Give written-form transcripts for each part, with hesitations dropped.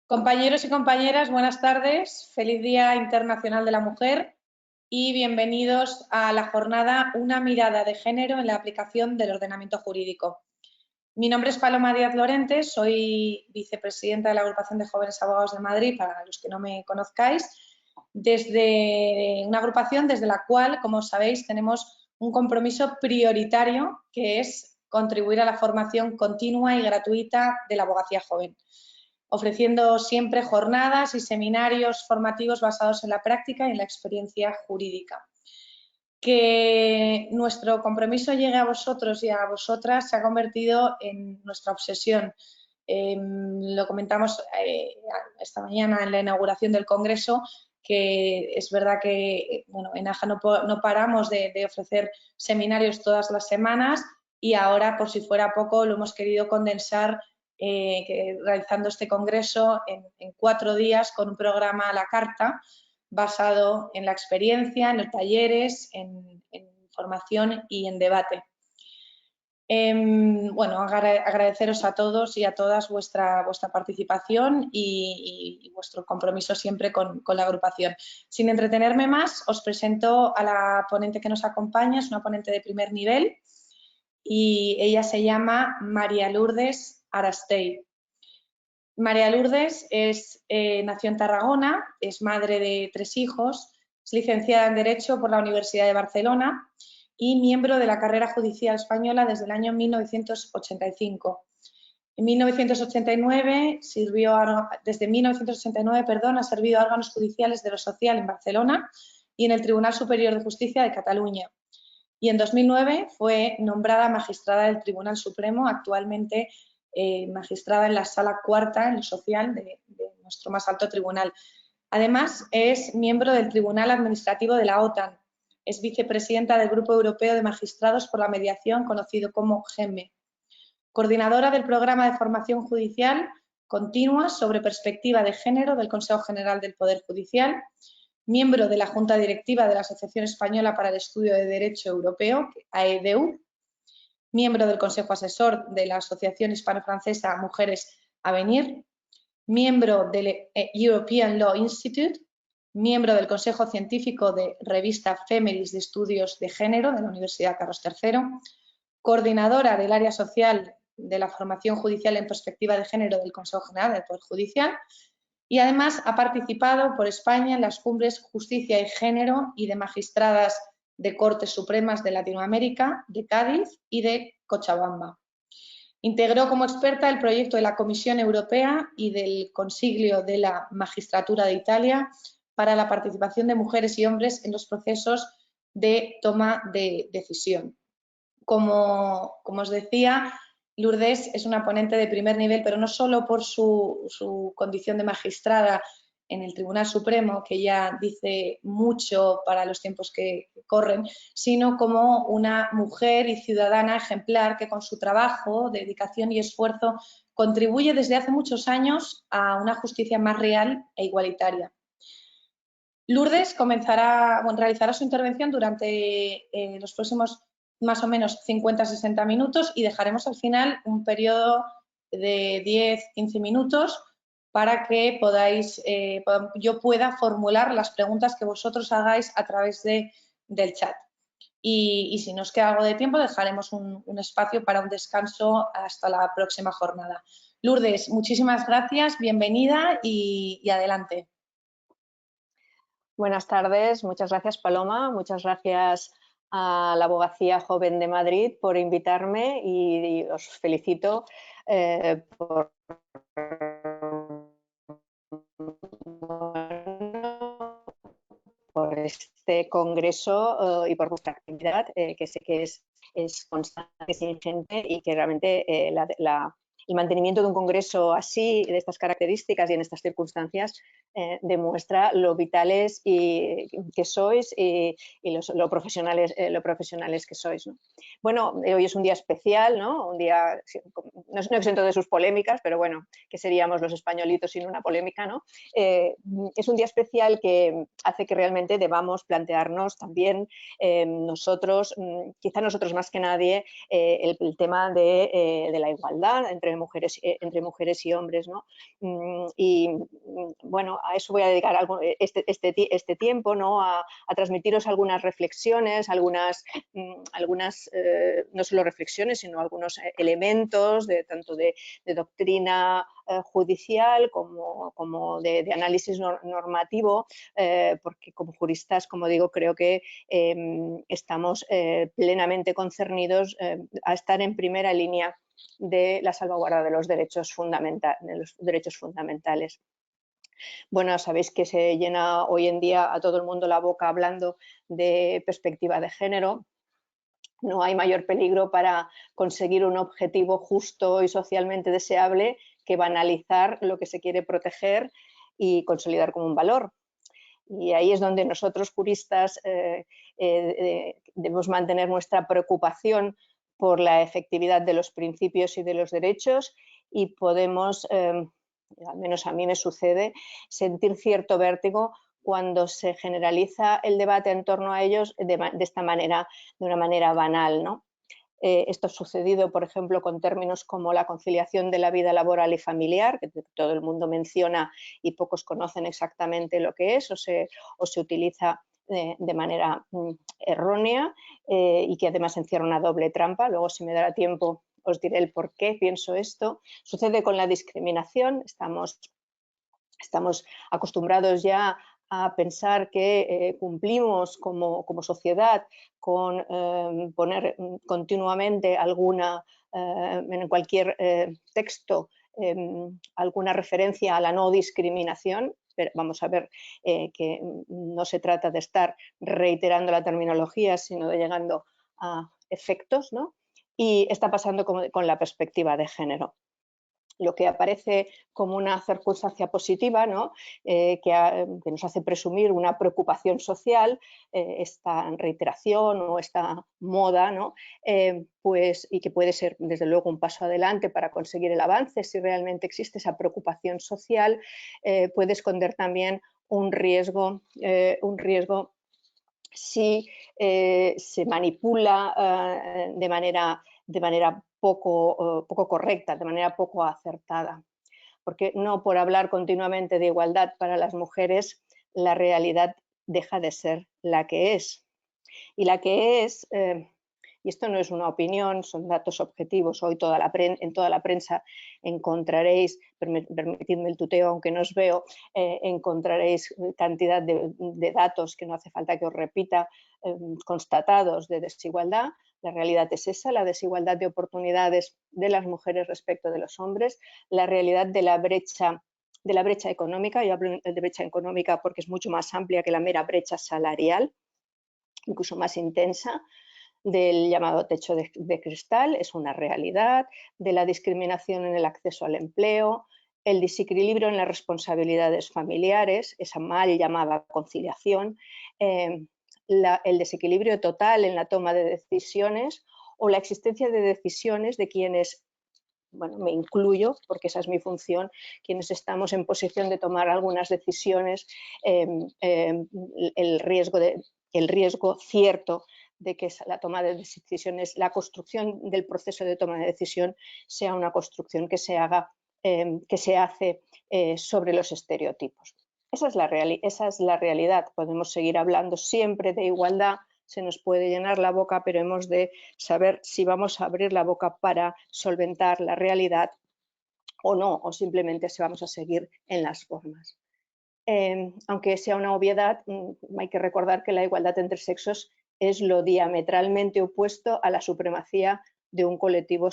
Compañeros y compañeras, buenas tardes. Feliz Día Internacional de la Mujer y bienvenidos a la jornada Una mirada de género en la aplicación del ordenamiento jurídico. Mi nombre es Paloma Díaz Lorente, soy vicepresidenta de la Agrupación de Jóvenes Abogados de Madrid, para los que no me conozcáis, desde una agrupación desde la cual, como sabéis, tenemos un compromiso prioritario que es contribuir a la formación continua y gratuita de la abogacía joven, ofreciendo siempre jornadas y seminarios formativos basados en la práctica y en la experiencia jurídica. Que nuestro compromiso llegue a vosotros y a vosotras se ha convertido en nuestra obsesión. Lo comentamos esta mañana en la inauguración del Congreso, que es verdad que en AJA no paramos de ofrecer seminarios todas las semanas y ahora, por si fuera poco, lo hemos querido condensar realizando este congreso en 4 días con un programa a la carta basado en la experiencia, en los talleres, en formación y en debate. Agradeceros a todos y a todas vuestra participación y vuestro compromiso siempre con la agrupación. Sin entretenerme más, os presento a la ponente que nos acompaña, es una ponente de primer nivel y ella se llama María Lourdes Arastey. María Lourdes nació en Tarragona, es madre de 3 hijos, es licenciada en Derecho por la Universidad de Barcelona y miembro de la carrera judicial española desde el año 1985. En 1989 desde 1989, ha servido a órganos judiciales de lo social en Barcelona y en el Tribunal Superior de Justicia de Cataluña. Y en 2009 fue nombrada magistrada del Tribunal Supremo, actualmente magistrada en la Sala Cuarta, en lo social, de nuestro más alto tribunal. Además, es miembro del Tribunal Administrativo de la OTAN. Es vicepresidenta del Grupo Europeo de Magistrados por la Mediación, conocido como GEME. Coordinadora del Programa de Formación Judicial Continua sobre Perspectiva de Género del Consejo General del Poder Judicial. Miembro de la Junta Directiva de la Asociación Española para el Estudio de Derecho Europeo, AEDEU. Miembro del Consejo Asesor de la Asociación Hispano-Francesa Mujeres Avenir. Miembro del European Law Institute. Miembro del Consejo Científico de Revista Femeris de Estudios de Género de la Universidad Carlos III. Coordinadora del área social de la formación judicial en perspectiva de género del Consejo General del Poder Judicial. Y además ha participado por España en las cumbres Justicia y Género y de magistradas de Cortes Supremas de Latinoamérica, de Cádiz y de Cochabamba. Integró como experta el proyecto de la Comisión Europea y del Consiglio de la Magistratura de Italia para la participación de mujeres y hombres en los procesos de toma de decisión. Como os decía, Lourdes es una ponente de primer nivel, pero no solo por su condición de magistrada en el Tribunal Supremo, que ya dice mucho para los tiempos que corren, sino como una mujer y ciudadana ejemplar que con su trabajo, dedicación y esfuerzo contribuye desde hace muchos años a una justicia más real e igualitaria. Lourdes realizará su intervención durante los próximos más o menos 50-60 minutos y dejaremos al final un periodo de 10-15 minutos para que yo pueda formular las preguntas que vosotros hagáis a través del chat. Y si nos queda algo de tiempo, dejaremos un espacio para un descanso hasta la próxima jornada. Lourdes, muchísimas gracias, bienvenida y adelante. Buenas tardes, muchas gracias Paloma, muchas gracias a la Abogacía Joven de Madrid por invitarme y os felicito por este congreso y por vuestra actividad, que sé que es constante, es ingente y que realmente el mantenimiento de un congreso así, de estas características y en estas circunstancias, demuestra lo vitales que sois y lo profesionales que sois, ¿no? Bueno, hoy es un día especial, ¿no? Un día no exento de sus polémicas, pero bueno, ¿qué seríamos los españolitos sin una polémica, ¿no? Es un día especial que hace que realmente debamos plantearnos también quizá nosotros más que nadie, el tema de la igualdad entre mujeres y hombres, ¿no? Y bueno, a eso voy a dedicar este tiempo, ¿no? A transmitiros algunas reflexiones, no solo reflexiones, sino algunos elementos tanto de doctrina judicial como de análisis normativo, porque como juristas, como digo, creo que estamos plenamente concernidos a estar en primera línea de la salvaguarda de los derechos fundamentales. Bueno, sabéis que se llena hoy en día a todo el mundo la boca hablando de perspectiva de género. No hay mayor peligro para conseguir un objetivo justo y socialmente deseable que banalizar lo que se quiere proteger y consolidar como un valor. Y ahí es donde nosotros, juristas, debemos mantener nuestra preocupación por la efectividad de los principios y de los derechos y podemos, al menos a mí me sucede, sentir cierto vértigo cuando se generaliza el debate en torno a ellos de esta manera, de una manera banal, ¿no? Esto ha sucedido, por ejemplo, con términos como la conciliación de la vida laboral y familiar, que todo el mundo menciona y pocos conocen exactamente lo que es, o se utiliza de manera errónea y que además encierra una doble trampa. Luego, si me dará tiempo, os diré el por qué pienso esto. Sucede con la discriminación. Estamos acostumbrados ya a pensar que cumplimos como sociedad con poner continuamente en cualquier texto alguna referencia a la no discriminación. Pero vamos a ver que no se trata de estar reiterando la terminología, sino de llegando a efectos, ¿no? Y está pasando con la perspectiva de género. Lo que aparece como una circunstancia positiva, ¿no? Que nos hace presumir una preocupación social, esta reiteración o esta moda, ¿no? Y que puede ser desde luego un paso adelante para conseguir el avance si realmente existe esa preocupación social, puede esconder también un riesgo si se manipula de manera poco correcta, de manera poco acertada. Porque no por hablar continuamente de igualdad para las mujeres, la realidad deja de ser la que es. Y la que es, y esto no es una opinión, son datos objetivos, hoy en toda la prensa encontraréis, permitidme el tuteo aunque no os veo, encontraréis cantidad de datos que no hace falta que os repita, constatados de desigualdad. La realidad es esa, la desigualdad de oportunidades de las mujeres respecto de los hombres, la realidad de la brecha económica. Yo hablo de brecha económica porque es mucho más amplia que la mera brecha salarial, incluso más intensa, del llamado techo de cristal, es una realidad, de la discriminación en el acceso al empleo, el desequilibrio en las responsabilidades familiares, esa mal llamada conciliación, el desequilibrio total en la toma de decisiones o la existencia de decisiones de quienes, bueno, me incluyo porque esa es mi función, quienes estamos en posición de tomar algunas decisiones, el riesgo cierto de que la toma de decisiones, la construcción del proceso de toma de decisión sea una construcción que se hace sobre los estereotipos. Esa es la realidad. Podemos seguir hablando siempre de igualdad, se nos puede llenar la boca, pero hemos de saber si vamos a abrir la boca para solventar la realidad o no, o simplemente si vamos a seguir en las formas. Aunque sea una obviedad, hay que recordar que la igualdad entre sexos es lo diametralmente opuesto a la supremacía de un colectivo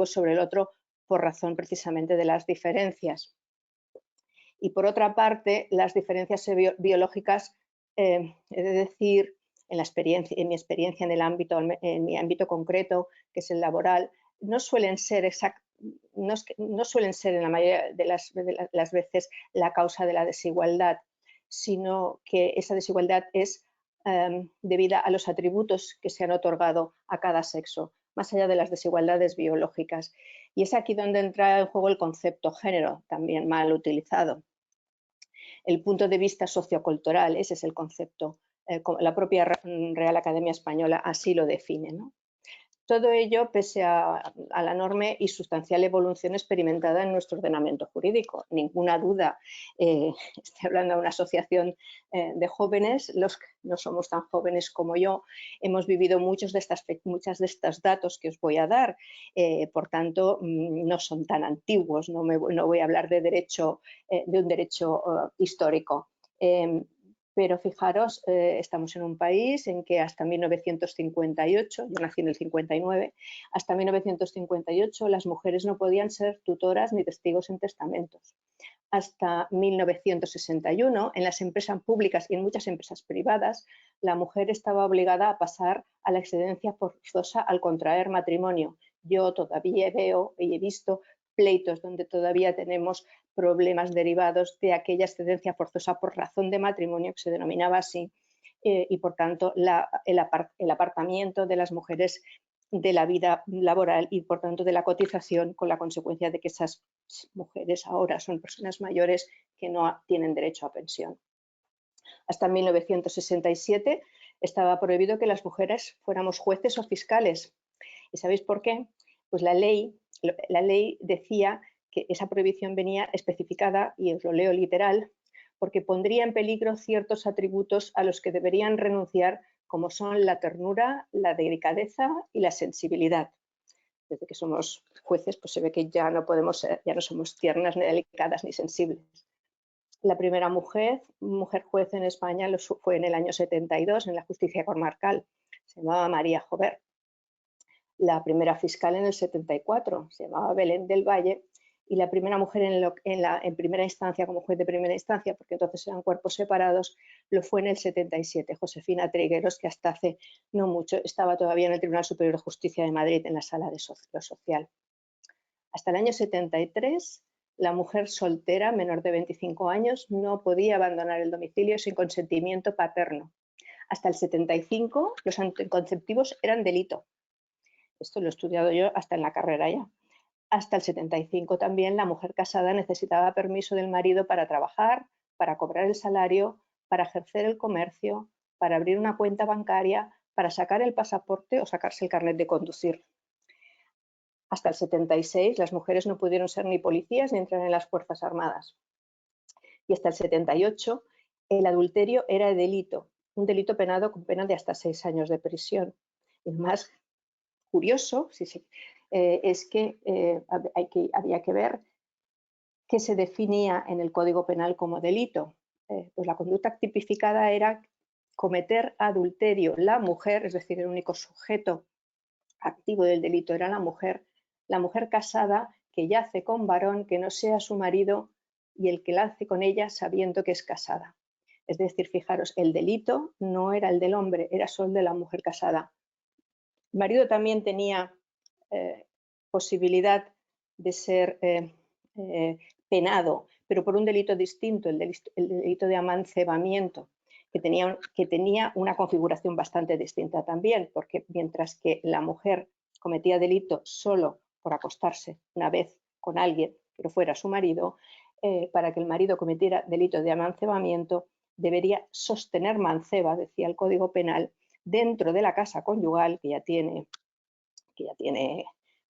sobre el otro por razón precisamente de las diferencias. Y por otra parte, las diferencias biológicas, he de decir, en mi experiencia en mi ámbito concreto, que es el laboral, no suelen ser en la mayoría de las veces la causa de la desigualdad, sino que esa desigualdad es debida a los atributos que se han otorgado a cada sexo, más allá de las desigualdades biológicas. Y es aquí donde entra en juego el concepto género, también mal utilizado. El punto de vista sociocultural, ese es el concepto. La propia Real Academia Española así lo define, ¿no? Todo ello pese a la enorme y sustancial evolución experimentada en nuestro ordenamiento jurídico. Ninguna duda, estoy hablando de una asociación de jóvenes, los que no somos tan jóvenes como yo, hemos vivido muchos de estos datos que os voy a dar, por tanto no son tan antiguos, no voy a hablar de un derecho histórico. Pero fijaros, estamos en un país en que hasta 1958, yo nací en el 59, hasta 1958 las mujeres no podían ser tutoras ni testigos en testamentos. Hasta 1961, en las empresas públicas y en muchas empresas privadas, la mujer estaba obligada a pasar a la excedencia forzosa al contraer matrimonio. Yo todavía veo y he visto pleitos donde todavía tenemos problemas derivados de aquella excedencia forzosa por razón de matrimonio, que se denominaba así, y por tanto el apartamiento de las mujeres de la vida laboral y por tanto de la cotización, con la consecuencia de que esas mujeres ahora son personas mayores que no tienen derecho a pensión. Hasta 1967 estaba prohibido que las mujeres fuéramos jueces o fiscales. ¿Y sabéis por qué? Pues la ley decía que esa prohibición venía especificada, y os lo leo literal, porque pondría en peligro ciertos atributos a los que deberían renunciar, como son la ternura, la delicadeza y la sensibilidad. Desde que somos jueces, pues se ve que ya no somos tiernas, ni delicadas, ni sensibles. La primera mujer juez en España fue en el año 72 en la justicia comarcal. Se llamaba María Jover. La primera fiscal en el 74 se llamaba Belén del Valle, y la primera mujer en primera instancia, como juez de primera instancia, porque entonces eran cuerpos separados, lo fue en el 77, Josefina Trigueros, que hasta hace no mucho estaba todavía en el Tribunal Superior de Justicia de Madrid, en la sala de lo social. Hasta el año 73, la mujer soltera, menor de 25 años, no podía abandonar el domicilio sin consentimiento paterno. Hasta el 75, los anticonceptivos eran delito. Esto lo he estudiado yo hasta en la carrera ya. Hasta el 75 también la mujer casada necesitaba permiso del marido para trabajar, para cobrar el salario, para ejercer el comercio, para abrir una cuenta bancaria, para sacar el pasaporte o sacarse el carnet de conducir. Hasta el 76 las mujeres no pudieron ser ni policías ni entrar en las Fuerzas Armadas. Y hasta el 78 el adulterio era delito, un delito penado con pena de hasta 6 años de prisión. Y lo más curioso es que había que ver qué se definía en el Código Penal como delito. Pues la conducta tipificada era cometer adulterio. La mujer, es decir, el único sujeto activo del delito era la mujer casada que yace con varón que no sea su marido y el que la hace con ella sabiendo que es casada. Es decir, fijaros, el delito no era el del hombre, era solo el de la mujer casada. El marido también tenía posibilidad de ser penado, pero por un delito distinto, el delito de amancebamiento, que tenía una configuración bastante distinta también, porque mientras que la mujer cometía delito solo por acostarse una vez con alguien que no fuera su marido, para que el marido cometiera delito de amancebamiento debería sostener manceba, decía el Código Penal, dentro de la casa conyugal, que ya tiene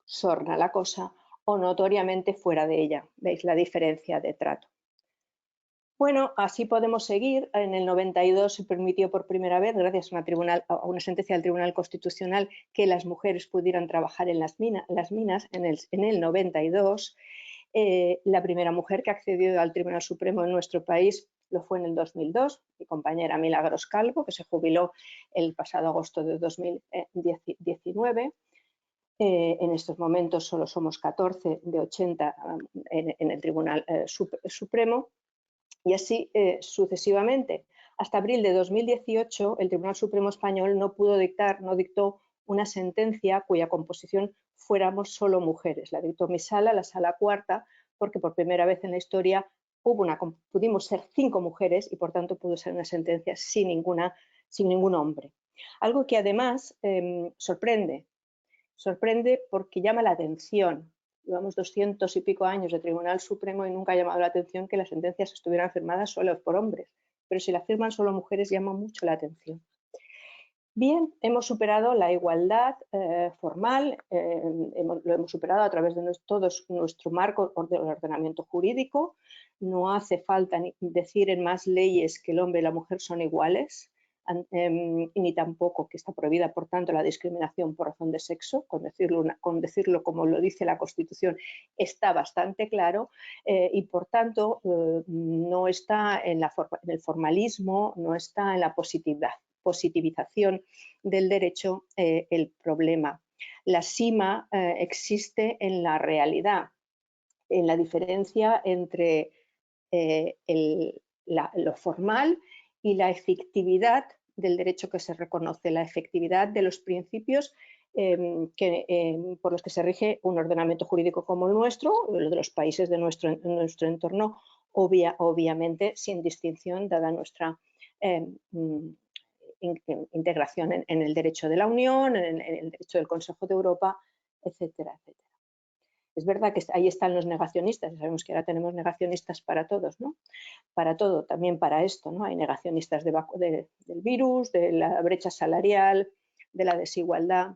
sorna la cosa, o notoriamente fuera de ella. ¿Veis la diferencia de trato? Bueno, así podemos seguir. En el 92 se permitió por primera vez, gracias a una sentencia del Tribunal Constitucional, que las mujeres pudieran trabajar en las minas en el 92. La primera mujer que accedió al Tribunal Supremo en nuestro país lo fue en el 2002, mi compañera Milagros Calvo, que se jubiló el pasado agosto de 2019. En estos momentos solo somos 14 de 80 en el Tribunal Supremo, y así sucesivamente. Hasta abril de 2018 el Tribunal Supremo Español no dictó una sentencia cuya composición fuéramos solo mujeres. La dictó mi sala, la sala cuarta, porque por primera vez en la historia pudimos ser 5 mujeres y por tanto pudo ser una sentencia sin ningún hombre. Algo que además sorprende porque llama la atención. Llevamos 200 y pico años de Tribunal Supremo y nunca ha llamado la atención que las sentencias estuvieran firmadas solo por hombres. Pero si las firman solo mujeres llama mucho la atención. Bien, hemos superado la igualdad formal, lo hemos superado a través de todo nuestro marco de ordenamiento jurídico. No hace falta decir en más leyes que el hombre y la mujer son iguales, ni tampoco que está prohibida, por tanto, la discriminación por razón de sexo. Con decirlo como lo dice la Constitución está bastante claro, y, por tanto, no está en el formalismo, no está en la positivización del derecho el problema. La sima existe en la realidad, en la diferencia entre lo formal y la efectividad del derecho que se reconoce, la efectividad de los principios por los que se rige un ordenamiento jurídico como el nuestro, el de los países de nuestro entorno, obviamente sin distinción, dada nuestra integración en el derecho de la Unión, en el derecho del Consejo de Europa, etcétera, etcétera. Es verdad que ahí están los negacionistas, y sabemos que ahora tenemos negacionistas para todos, ¿no? Para todo, también para esto, ¿no? Hay negacionistas del virus, de la brecha salarial, de la desigualdad,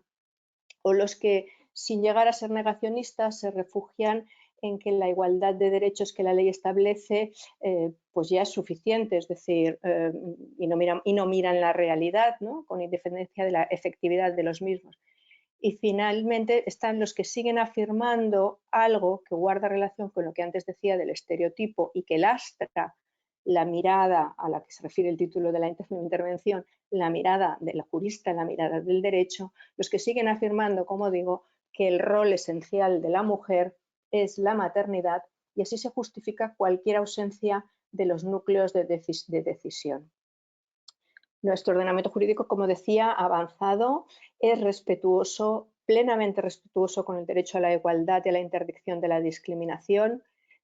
o los que, sin llegar a ser negacionistas, se refugian en que la igualdad de derechos que la ley establece pues ya es suficiente, es decir, y no miran la realidad, ¿no? Con independencia de la efectividad de los mismos. Y finalmente están los que siguen afirmando algo que guarda relación con lo que antes decía del estereotipo y que lastra la mirada a la que se refiere el título de la intervención, la mirada de la jurista, la mirada del derecho, los que siguen afirmando, como digo, que el rol esencial de la mujer es la maternidad, y así se justifica cualquier ausencia de los núcleos de decisión. Nuestro ordenamiento jurídico, como decía, avanzado, es respetuoso, plenamente respetuoso con el derecho a la igualdad y a la interdicción de la discriminación.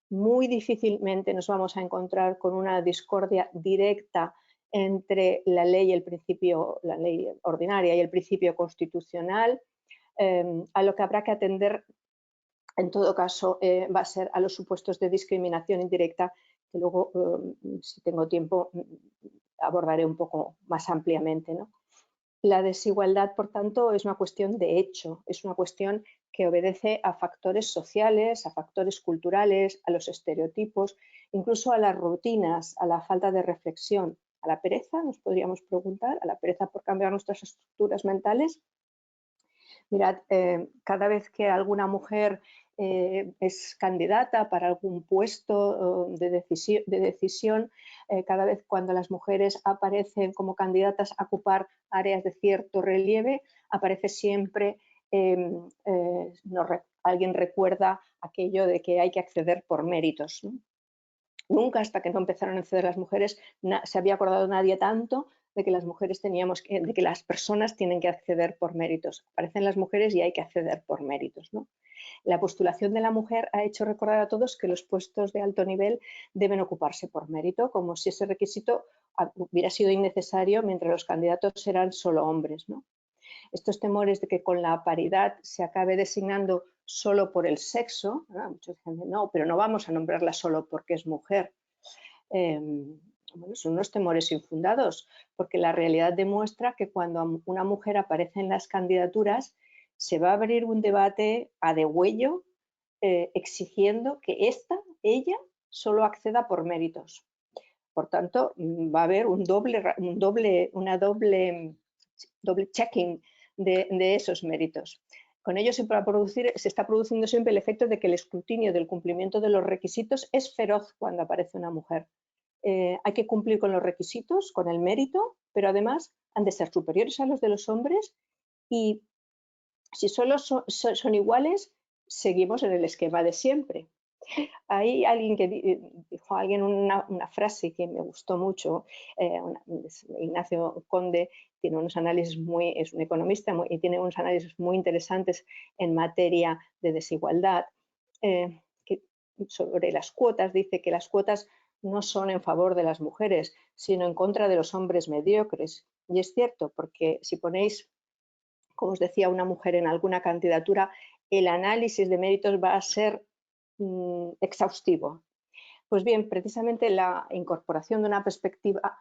Muy difícilmente nos vamos a encontrar con una discordia directa entre la ley y el principio, la ley ordinaria y el principio constitucional. A lo que habrá que atender, en todo caso, va a ser a los supuestos de discriminación indirecta, que luego, si tengo tiempo, abordaré un poco más ampliamente, ¿no? La desigualdad, por tanto, es una cuestión de hecho, es una cuestión que obedece a factores sociales, a factores culturales, a los estereotipos, incluso a las rutinas, a la falta de reflexión, a la pereza, nos podríamos preguntar, a la pereza por cambiar nuestras estructuras mentales. Mirad, cada vez que alguna mujer es candidata para algún puesto de decisión, cada vez cuando las mujeres aparecen como candidatas a ocupar áreas de cierto relieve, aparece siempre, alguien recuerda aquello de que hay que acceder por méritos, ¿no? Nunca, hasta que no empezaron a acceder las mujeres, se había acordado nadie tanto de que las mujeres de que las personas tienen que acceder por méritos. Aparecen las mujeres y hay que acceder por méritos, ¿no? La postulación de la mujer ha hecho recordar a todos que los puestos de alto nivel deben ocuparse por mérito, como si ese requisito hubiera sido innecesario mientras los candidatos eran solo hombres, ¿no? Estos temores de que con la paridad se acabe designando solo por el sexo, ¿no? Muchos dicen, no, pero no vamos a nombrarla solo porque es mujer. Bueno, son unos temores infundados, porque la realidad demuestra que cuando una mujer aparece en las candidaturas, se va a abrir un debate a degüello exigiendo que ella, solo acceda por méritos. Por tanto, va a haber un doble checking de esos méritos. Con ello se está produciendo siempre el efecto de que el escrutinio del cumplimiento de los requisitos es feroz cuando aparece una mujer. Hay que cumplir con los requisitos, con el mérito, pero además han de ser superiores a los de los hombres, y si solo son iguales, seguimos en el esquema de siempre. Hay alguien que dijo una frase que me gustó mucho, Ignacio Conde tiene unos análisis es un economista y tiene unos análisis muy interesantes en materia de desigualdad, sobre las cuotas. Dice que las cuotas no son en favor de las mujeres, sino en contra de los hombres mediocres. Y es cierto, porque si ponéis, como os decía, una mujer en alguna candidatura, el análisis de méritos va a ser exhaustivo. Pues bien, precisamente la incorporación de una perspectiva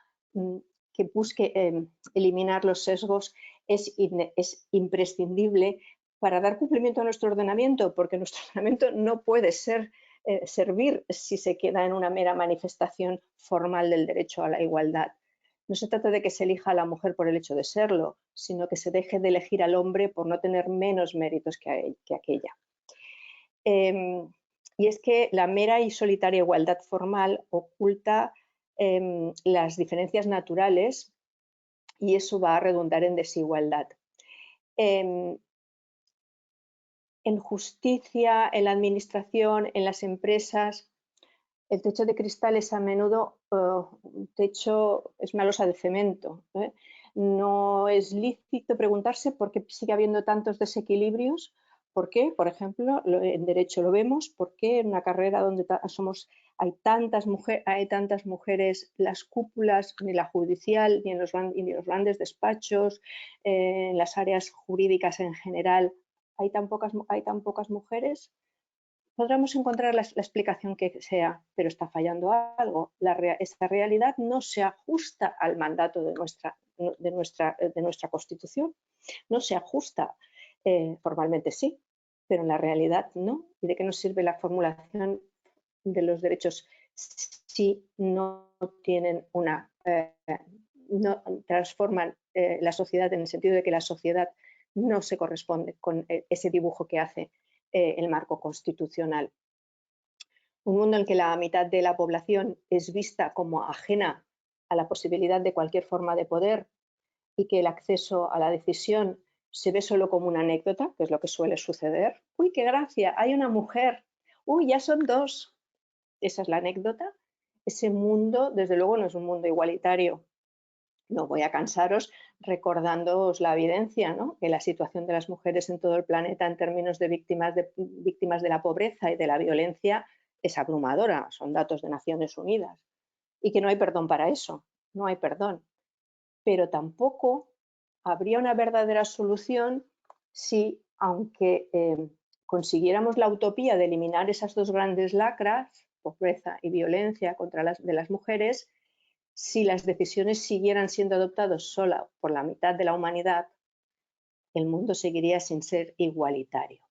que busque eliminar los sesgos es imprescindible para dar cumplimiento a nuestro ordenamiento, porque nuestro ordenamiento no puede servir si se queda en una mera manifestación formal del derecho a la igualdad. No se trata de que se elija a la mujer por el hecho de serlo, sino que se deje de elegir al hombre por no tener menos méritos que aquella. Y es que la mera y solitaria igualdad formal oculta las diferencias naturales y eso va a redundar en desigualdad. En justicia, en la administración, en las empresas, el techo de cristal es a menudo un techo, es una losa de cemento. No es lícito preguntarse por qué sigue habiendo tantos desequilibrios. ¿Por qué? Por ejemplo, en derecho lo vemos, ¿por qué en una carrera donde hay tantas mujeres, las cúpulas, ni la judicial, ni en los grandes despachos, en las áreas jurídicas en general, hay tan pocas mujeres? Podremos encontrar la explicación que sea, pero está fallando algo. Esta realidad no se ajusta al mandato de nuestra Constitución, no se ajusta. Formalmente sí, pero en la realidad no. ¿Y de qué nos sirve la formulación de los derechos si no tienen no transforman la sociedad en el sentido de que la sociedad no se corresponde con ese dibujo que hace el marco constitucional? Un mundo en el que la mitad de la población es vista como ajena a la posibilidad de cualquier forma de poder y que el acceso a la decisión se ve solo como una anécdota, que es lo que suele suceder. ¡Uy, qué gracia! Hay una mujer. ¡Uy, ya son dos! Esa es la anécdota. Ese mundo, desde luego, no es un mundo igualitario. No voy a cansaros recordándoos la evidencia, ¿no? Que la situación de las mujeres en todo el planeta en términos de víctimas de la pobreza y de la violencia es abrumadora, son datos de Naciones Unidas, y que no hay perdón para eso, no hay perdón. Pero tampoco habría una verdadera solución si, aunque consiguiéramos la utopía de eliminar esas dos grandes lacras, pobreza y violencia de las mujeres, si las decisiones siguieran siendo adoptadas solo por la mitad de la humanidad, el mundo seguiría sin ser igualitario.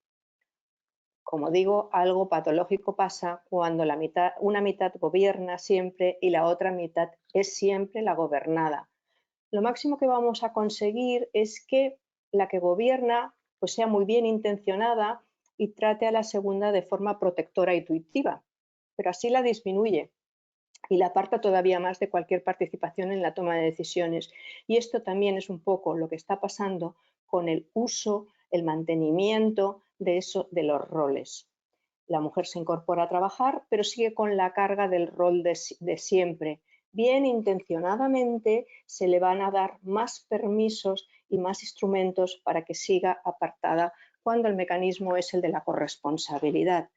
Como digo, algo patológico pasa cuando una mitad gobierna siempre y la otra mitad es siempre la gobernada. Lo máximo que vamos a conseguir es que la que gobierna pues sea muy bien intencionada y trate a la segunda de forma protectora y intuitiva, pero así la disminuye y la aparta todavía más de cualquier participación en la toma de decisiones. Y esto también es un poco lo que está pasando con el uso, el mantenimiento de los roles. La mujer se incorpora a trabajar, pero sigue con la carga del rol de siempre. Bien intencionadamente se le van a dar más permisos y más instrumentos para que siga apartada cuando el mecanismo es el de la corresponsabilidad,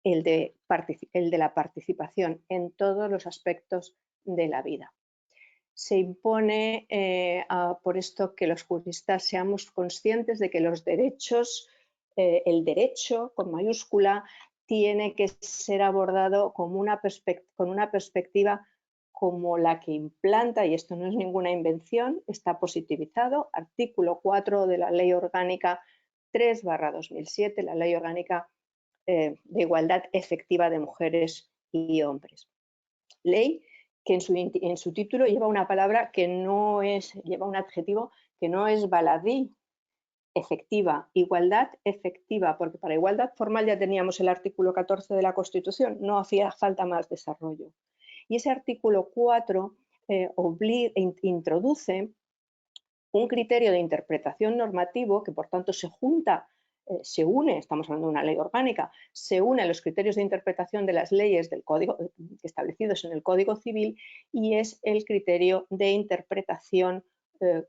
el de la participación en todos los aspectos de la vida. Se impone por esto que los juristas seamos conscientes de que los derechos, el derecho con mayúscula, tiene que ser abordado con una perspectiva como la que implanta, y esto no es ninguna invención, está positivizado, artículo 4 de la Ley Orgánica 3/2007, la Ley Orgánica de Igualdad Efectiva de Mujeres y Hombres. Ley que en su título lleva una palabra que no es, lleva un adjetivo que no es baladí, efectiva, igualdad efectiva, porque para igualdad formal ya teníamos el artículo 14 de la Constitución, no hacía falta más desarrollo. Y ese artículo 4 introduce un criterio de interpretación normativo que por tanto se une, estamos hablando de una ley orgánica, se une a los criterios de interpretación de las leyes del código establecidos en el Código Civil y es el criterio de interpretación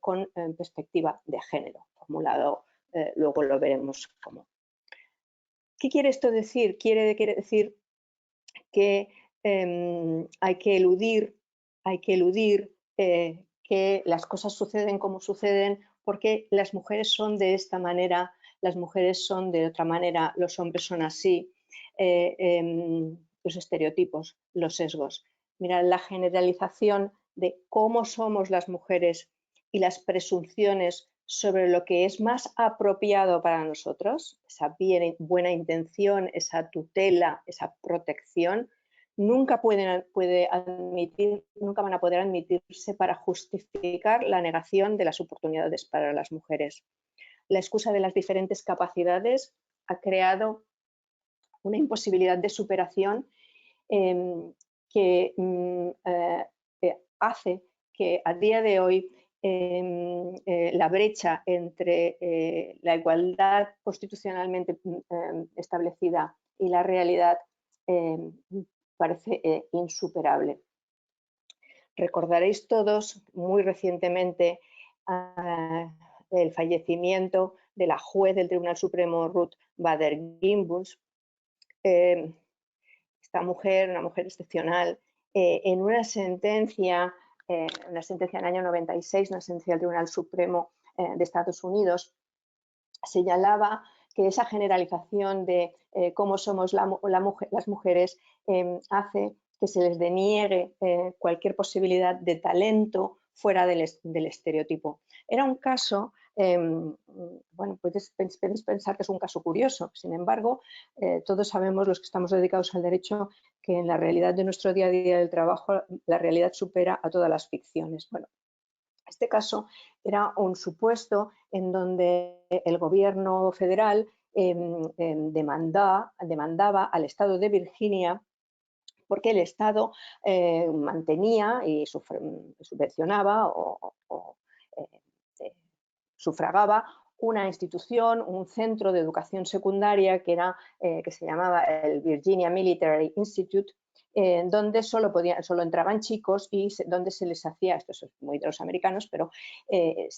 con perspectiva de género, formulado, luego lo veremos cómo. ¿Qué quiere esto decir? Quiere decir que hay que eludir que las cosas suceden como suceden porque las mujeres son de esta manera, las mujeres son de otra manera, los hombres son así, los estereotipos, los sesgos. Mira, la generalización de cómo somos las mujeres y las presunciones sobre lo que es más apropiado para nosotros, esa buena intención, esa tutela, esa protección, nunca van a poder admitirse para justificar la negación de las oportunidades para las mujeres. La excusa de las diferentes capacidades ha creado una imposibilidad de superación que hace que a día de hoy la brecha entre la igualdad constitucionalmente establecida y la realidad parece insuperable. Recordaréis todos muy recientemente el fallecimiento de la juez del Tribunal Supremo Ruth Bader Ginsburg. Esta mujer, una mujer excepcional, en una sentencia en el año 96, una sentencia del Tribunal Supremo de Estados Unidos, señalaba que esa generalización de cómo somos las mujeres hace que se les deniegue cualquier posibilidad de talento fuera del estereotipo. Era un caso, bueno, puedes pensar que es un caso curioso, sin embargo, todos sabemos, los que estamos dedicados al derecho, que en la realidad de nuestro día a día del trabajo, la realidad supera a todas las ficciones. Bueno, este caso era un supuesto en donde el gobierno federal demandaba al estado de Virginia porque el Estado mantenía y subvencionaba o sufragaba una institución, un centro de educación secundaria que se llamaba el Virginia Military Institute, donde solo entraban chicos y donde se les hacía, esto es muy de los americanos, pero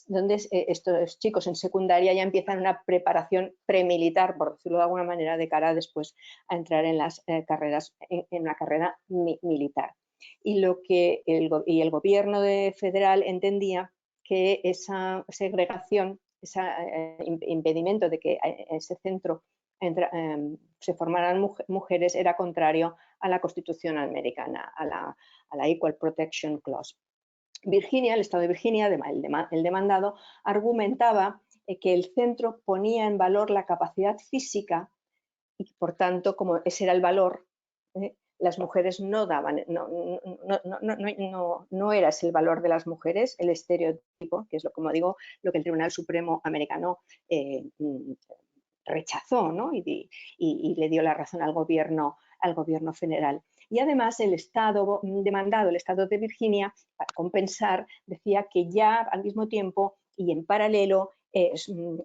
donde estos chicos en secundaria ya empiezan una preparación premilitar, por decirlo de alguna manera, de cara después a entrar en las carreras, en una carrera militar. Y el gobierno federal entendía que esa segregación, ese impedimento de que en ese centro se formaran mujeres era contrario a la Constitución americana, a la Equal Protection Clause. Virginia, el estado de Virginia, el demandado, argumentaba que el centro ponía en valor la capacidad física y, por tanto, como ese era el valor, las mujeres no daban, no era ese el valor de las mujeres, el estereotipo, que es como digo, lo que el Tribunal Supremo americano rechazó, ¿no? y le dio la razón al gobierno federal. Y además el Estado demandado, el Estado de Virginia, para compensar, decía que ya al mismo tiempo y en paralelo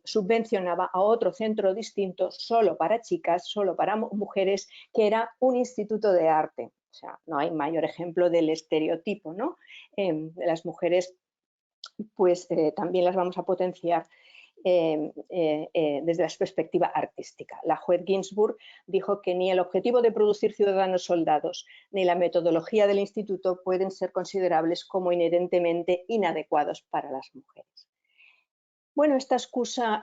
subvencionaba a otro centro distinto solo para chicas, solo para mujeres, que era un instituto de arte. O sea, no hay mayor ejemplo del estereotipo, ¿no? De las mujeres, pues también las vamos a potenciar desde la perspectiva artística. La juez Ginsburg dijo que ni el objetivo de producir ciudadanos soldados ni la metodología del instituto pueden ser considerables como inherentemente inadecuados para las mujeres. Bueno, esta excusa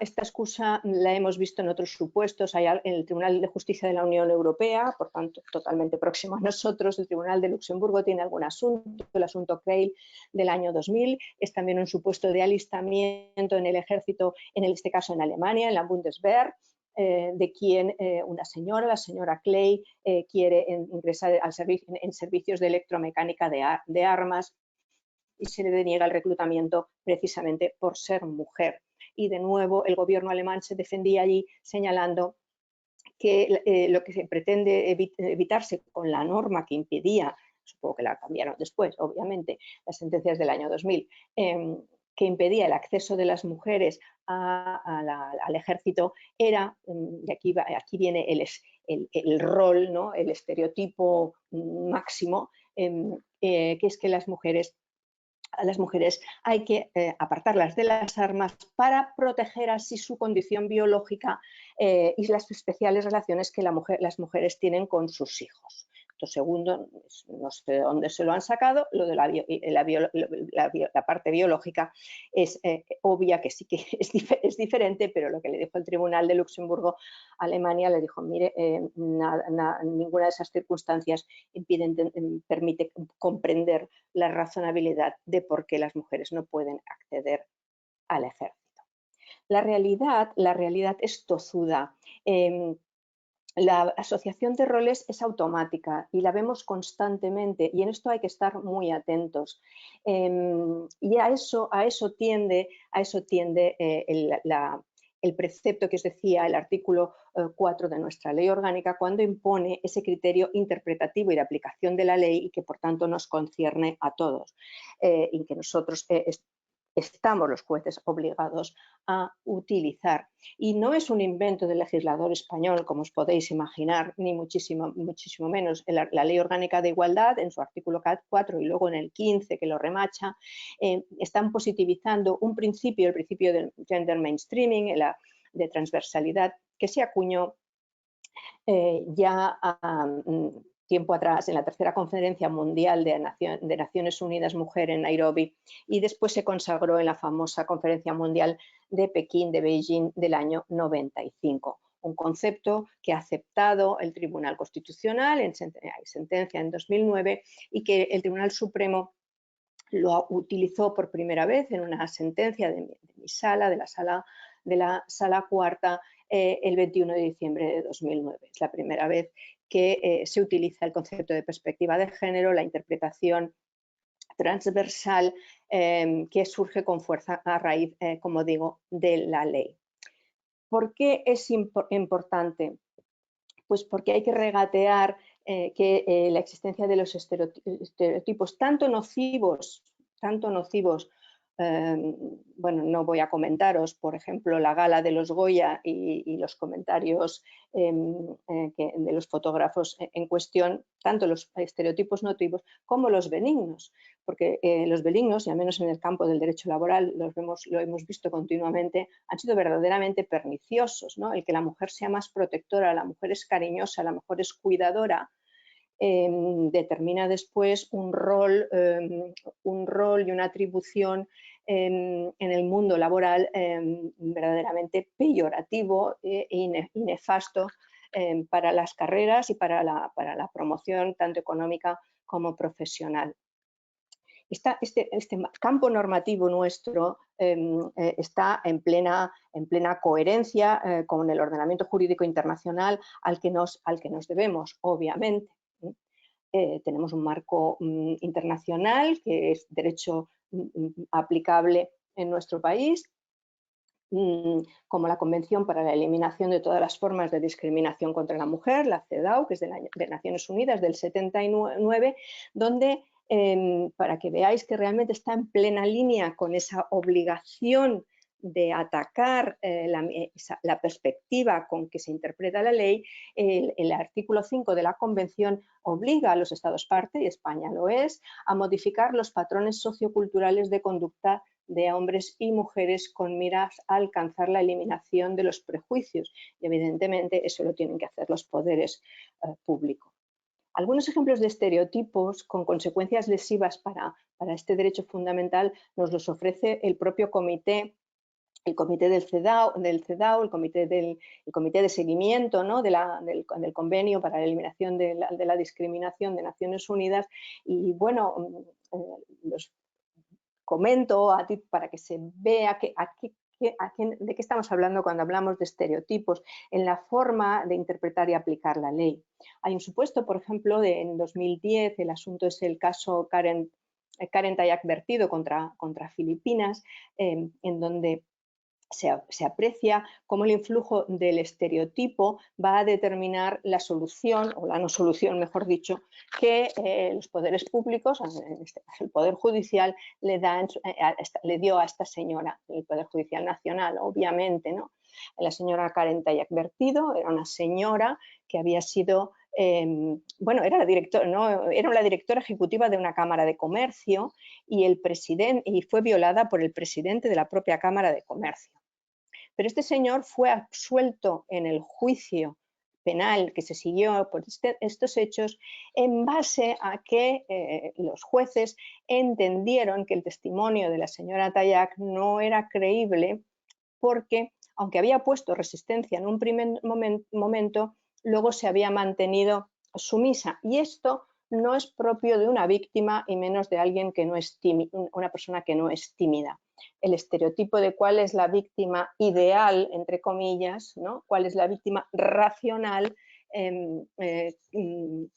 la hemos visto en otros supuestos. Hay en el Tribunal de Justicia de la Unión Europea, por tanto, totalmente próximo a nosotros. El Tribunal de Luxemburgo tiene algún asunto, el asunto Kreil del año 2000. Es también un supuesto de alistamiento en el ejército, en este caso en Alemania, en la Bundeswehr, de quien una señora, la señora Clay, quiere ingresar en servicios de electromecánica de armas, y se le deniega el reclutamiento precisamente por ser mujer. Y de nuevo el gobierno alemán se defendía allí señalando que lo que se pretende evitarse con la norma que impedía, supongo que la cambiaron después, obviamente, las sentencias del año 2000, que impedía el acceso de las mujeres al ejército, era, y aquí viene el rol, ¿no? El estereotipo máximo, que es que a las mujeres hay que apartarlas de las armas para proteger así su condición biológica y las especiales relaciones que las mujeres tienen con sus hijos. Esto segundo, no sé de dónde se lo han sacado, lo de la parte biológica es obvia que sí que es diferente, pero lo que le dijo el Tribunal de Luxemburgo a Alemania, le dijo, mire, ninguna de esas circunstancias permite comprender la razonabilidad de por qué las mujeres no pueden acceder al ejército. la realidad es tozuda. La asociación de roles es automática y la vemos constantemente, y en esto hay que estar muy atentos. Y a eso tiende el precepto que os decía, el artículo 4 de nuestra ley orgánica, cuando impone ese criterio interpretativo y de aplicación de la ley, y que por tanto nos concierne a todos, y que nosotros estamos los jueces obligados a utilizar. Y no es un invento del legislador español, como os podéis imaginar, ni muchísimo menos. La Ley Orgánica de Igualdad, en su artículo 4 y luego en el 15, que lo remacha, están positivizando un principio, el principio del gender mainstreaming, de transversalidad, que se acuñó ya tiempo atrás en la tercera conferencia mundial de Naciones Unidas Mujer en Nairobi, y después se consagró en la famosa conferencia mundial de Pekín, de Beijing, del año 95. Un concepto que ha aceptado el Tribunal Constitucional en sentencia en 2009, y que el Tribunal Supremo lo utilizó por primera vez en una sentencia de mi sala, de la sala cuarta, el 21 de diciembre de 2009. Es la primera vez que se utiliza el concepto de perspectiva de género, la interpretación transversal que surge con fuerza a raíz, como digo, de la ley. ¿Por qué es importante? Pues porque hay que regatear que la existencia de los estereotipos tanto nocivos, bueno, no voy a comentaros, por ejemplo, la gala de los Goya y los comentarios de los fotógrafos en cuestión, tanto los estereotipos nocivos como los benignos, porque los benignos, y al menos en el campo del derecho laboral lo hemos visto continuamente, han sido verdaderamente perniciosos, ¿no? El que la mujer sea más protectora, la mujer es cariñosa, la mujer es cuidadora, determina después un rol y una atribución en el mundo laboral verdaderamente peyorativo y nefasto para las carreras y para la promoción tanto económica como profesional. Este campo normativo nuestro está en plena coherencia con el ordenamiento jurídico internacional al que nos debemos, obviamente. Tenemos un marco internacional que es derecho aplicable en nuestro país, como la Convención para la Eliminación de todas las formas de discriminación contra la mujer, la CEDAW, que es de Naciones Unidas del 79, donde, para que veáis que realmente está en plena línea con esa obligación de atacar la perspectiva con que se interpreta la ley, el artículo 5 de la Convención obliga a los Estados parte, y España lo es, a modificar los patrones socioculturales de conducta de hombres y mujeres con miras a alcanzar la eliminación de los prejuicios, y evidentemente eso lo tienen que hacer los poderes públicos. Algunos ejemplos de estereotipos con consecuencias lesivas para este derecho fundamental nos los ofrece el propio comité. El comité del CEDAW, el comité de seguimiento, ¿no? del convenio para la eliminación de la discriminación de Naciones Unidas, y bueno, los comento a ti para que se vea de qué estamos hablando cuando hablamos de estereotipos en la forma de interpretar y aplicar la ley. Hay un supuesto, por ejemplo, en 2010, el asunto es el caso Karen Tayac Vertido contra Filipinas, en donde se aprecia cómo el influjo del estereotipo va a determinar la solución, o la no solución, mejor dicho, que los poderes públicos, en este caso el Poder Judicial, le dio a esta señora, el Poder Judicial Nacional, obviamente, ¿no? La señora Karen Tayac Vertido era una señora que había sido, bueno, era la directora ejecutiva de una Cámara de Comercio, y fue violada por el presidente de la propia Cámara de Comercio. Pero este señor fue absuelto en el juicio penal que se siguió por estos hechos en base a que los jueces entendieron que el testimonio de la señora Tayac no era creíble, porque aunque había puesto resistencia en un primer momento, luego se había mantenido sumisa, y esto no es propio de una víctima y menos de alguien que no es tímido, una persona que no es tímida. El estereotipo de cuál es la víctima ideal, entre comillas, ¿no? Cuál es la víctima racional,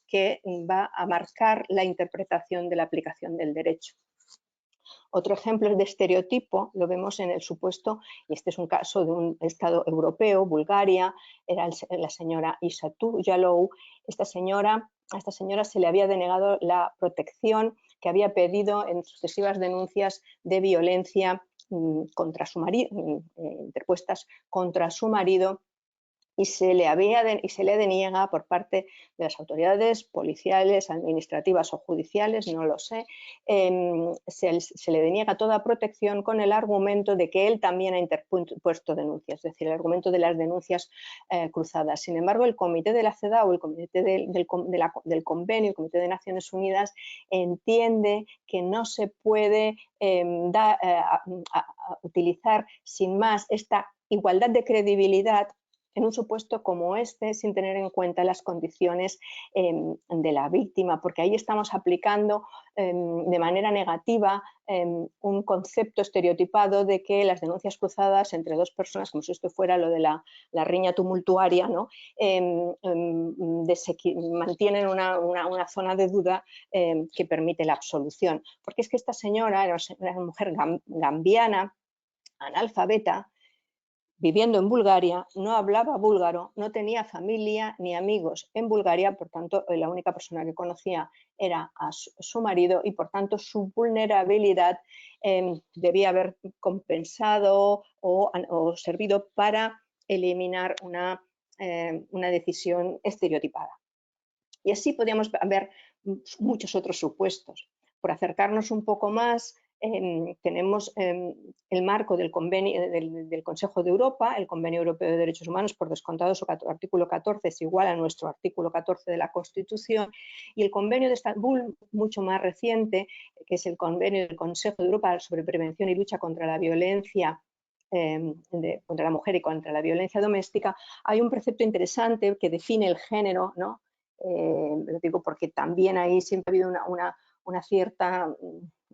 que va a marcar la interpretación de la aplicación del derecho. Otro ejemplo de estereotipo lo vemos en el supuesto, y este es un caso de un Estado europeo, Bulgaria, era la señora Isatou Jalou. A esta señora se le había denegado la protección que había pedido en sucesivas denuncias de violencia contra su marido, interpuestas contra su marido, y se le deniega por parte de las autoridades policiales, administrativas o judiciales, no lo sé, se le deniega toda protección con el argumento de que él también ha interpuesto denuncias, es decir, el argumento de las denuncias cruzadas. Sin embargo, el Comité de la CEDAW, el Comité del Convenio, el Comité de Naciones Unidas, entiende que no se puede utilizar sin más esta igualdad de credibilidad en un supuesto como este, sin tener en cuenta las condiciones de la víctima, porque ahí estamos aplicando de manera negativa un concepto estereotipado de que las denuncias cruzadas entre dos personas, como si esto fuera lo de la riña tumultuaria, ¿no? Mantienen una zona de duda que permite la absolución. Porque es que esta señora era una mujer gambiana, analfabeta, viviendo en Bulgaria, no hablaba búlgaro, no tenía familia ni amigos en Bulgaria, por tanto, la única persona que conocía era a su marido y, por tanto, su vulnerabilidad debía haber compensado o servido para eliminar una decisión estereotipada. Y así podríamos ver muchos otros supuestos. Por acercarnos un poco más, tenemos el marco del Consejo de Europa, el Convenio Europeo de Derechos Humanos, por descontado su artículo 14 es igual a nuestro artículo 14 de la Constitución, y el Convenio de Estambul, mucho más reciente, que es el Convenio del Consejo de Europa sobre prevención y lucha contra la violencia contra la mujer y contra la violencia doméstica. Hay un precepto interesante que define el género, ¿no? Lo digo porque también ahí siempre ha habido una cierta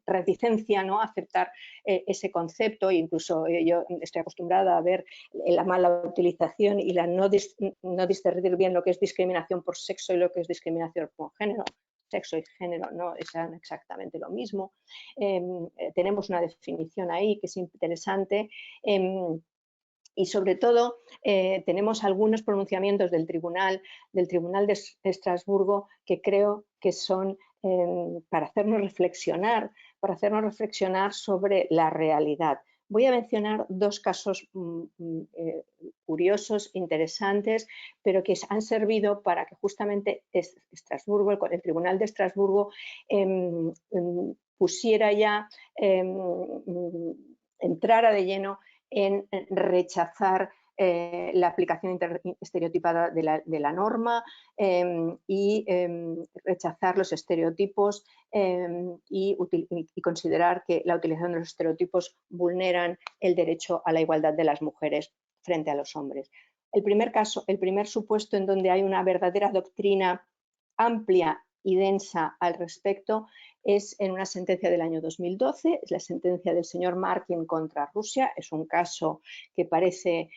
reticencia, ¿no?, a aceptar ese concepto, e incluso yo estoy acostumbrada a ver la mala utilización y la no discernir bien lo que es discriminación por sexo y lo que es discriminación por género. Sexo y género no son exactamente lo mismo. Tenemos una definición ahí que es interesante. Y sobre todo tenemos algunos pronunciamientos del Tribunal de Estrasburgo que creo que son para hacernos reflexionar sobre la realidad. Voy a mencionar dos casos curiosos, interesantes, pero que han servido para que justamente Estrasburgo, el Tribunal de Estrasburgo pusiera ya, entrara de lleno en rechazar la aplicación estereotipada de la norma y rechazar los estereotipos y considerar que la utilización de los estereotipos vulneran el derecho a la igualdad de las mujeres frente a los hombres. El primer supuesto en donde hay una verdadera doctrina amplia y densa al respecto es en una sentencia del año 2012, es la sentencia del señor Markin contra Rusia, es un caso que parece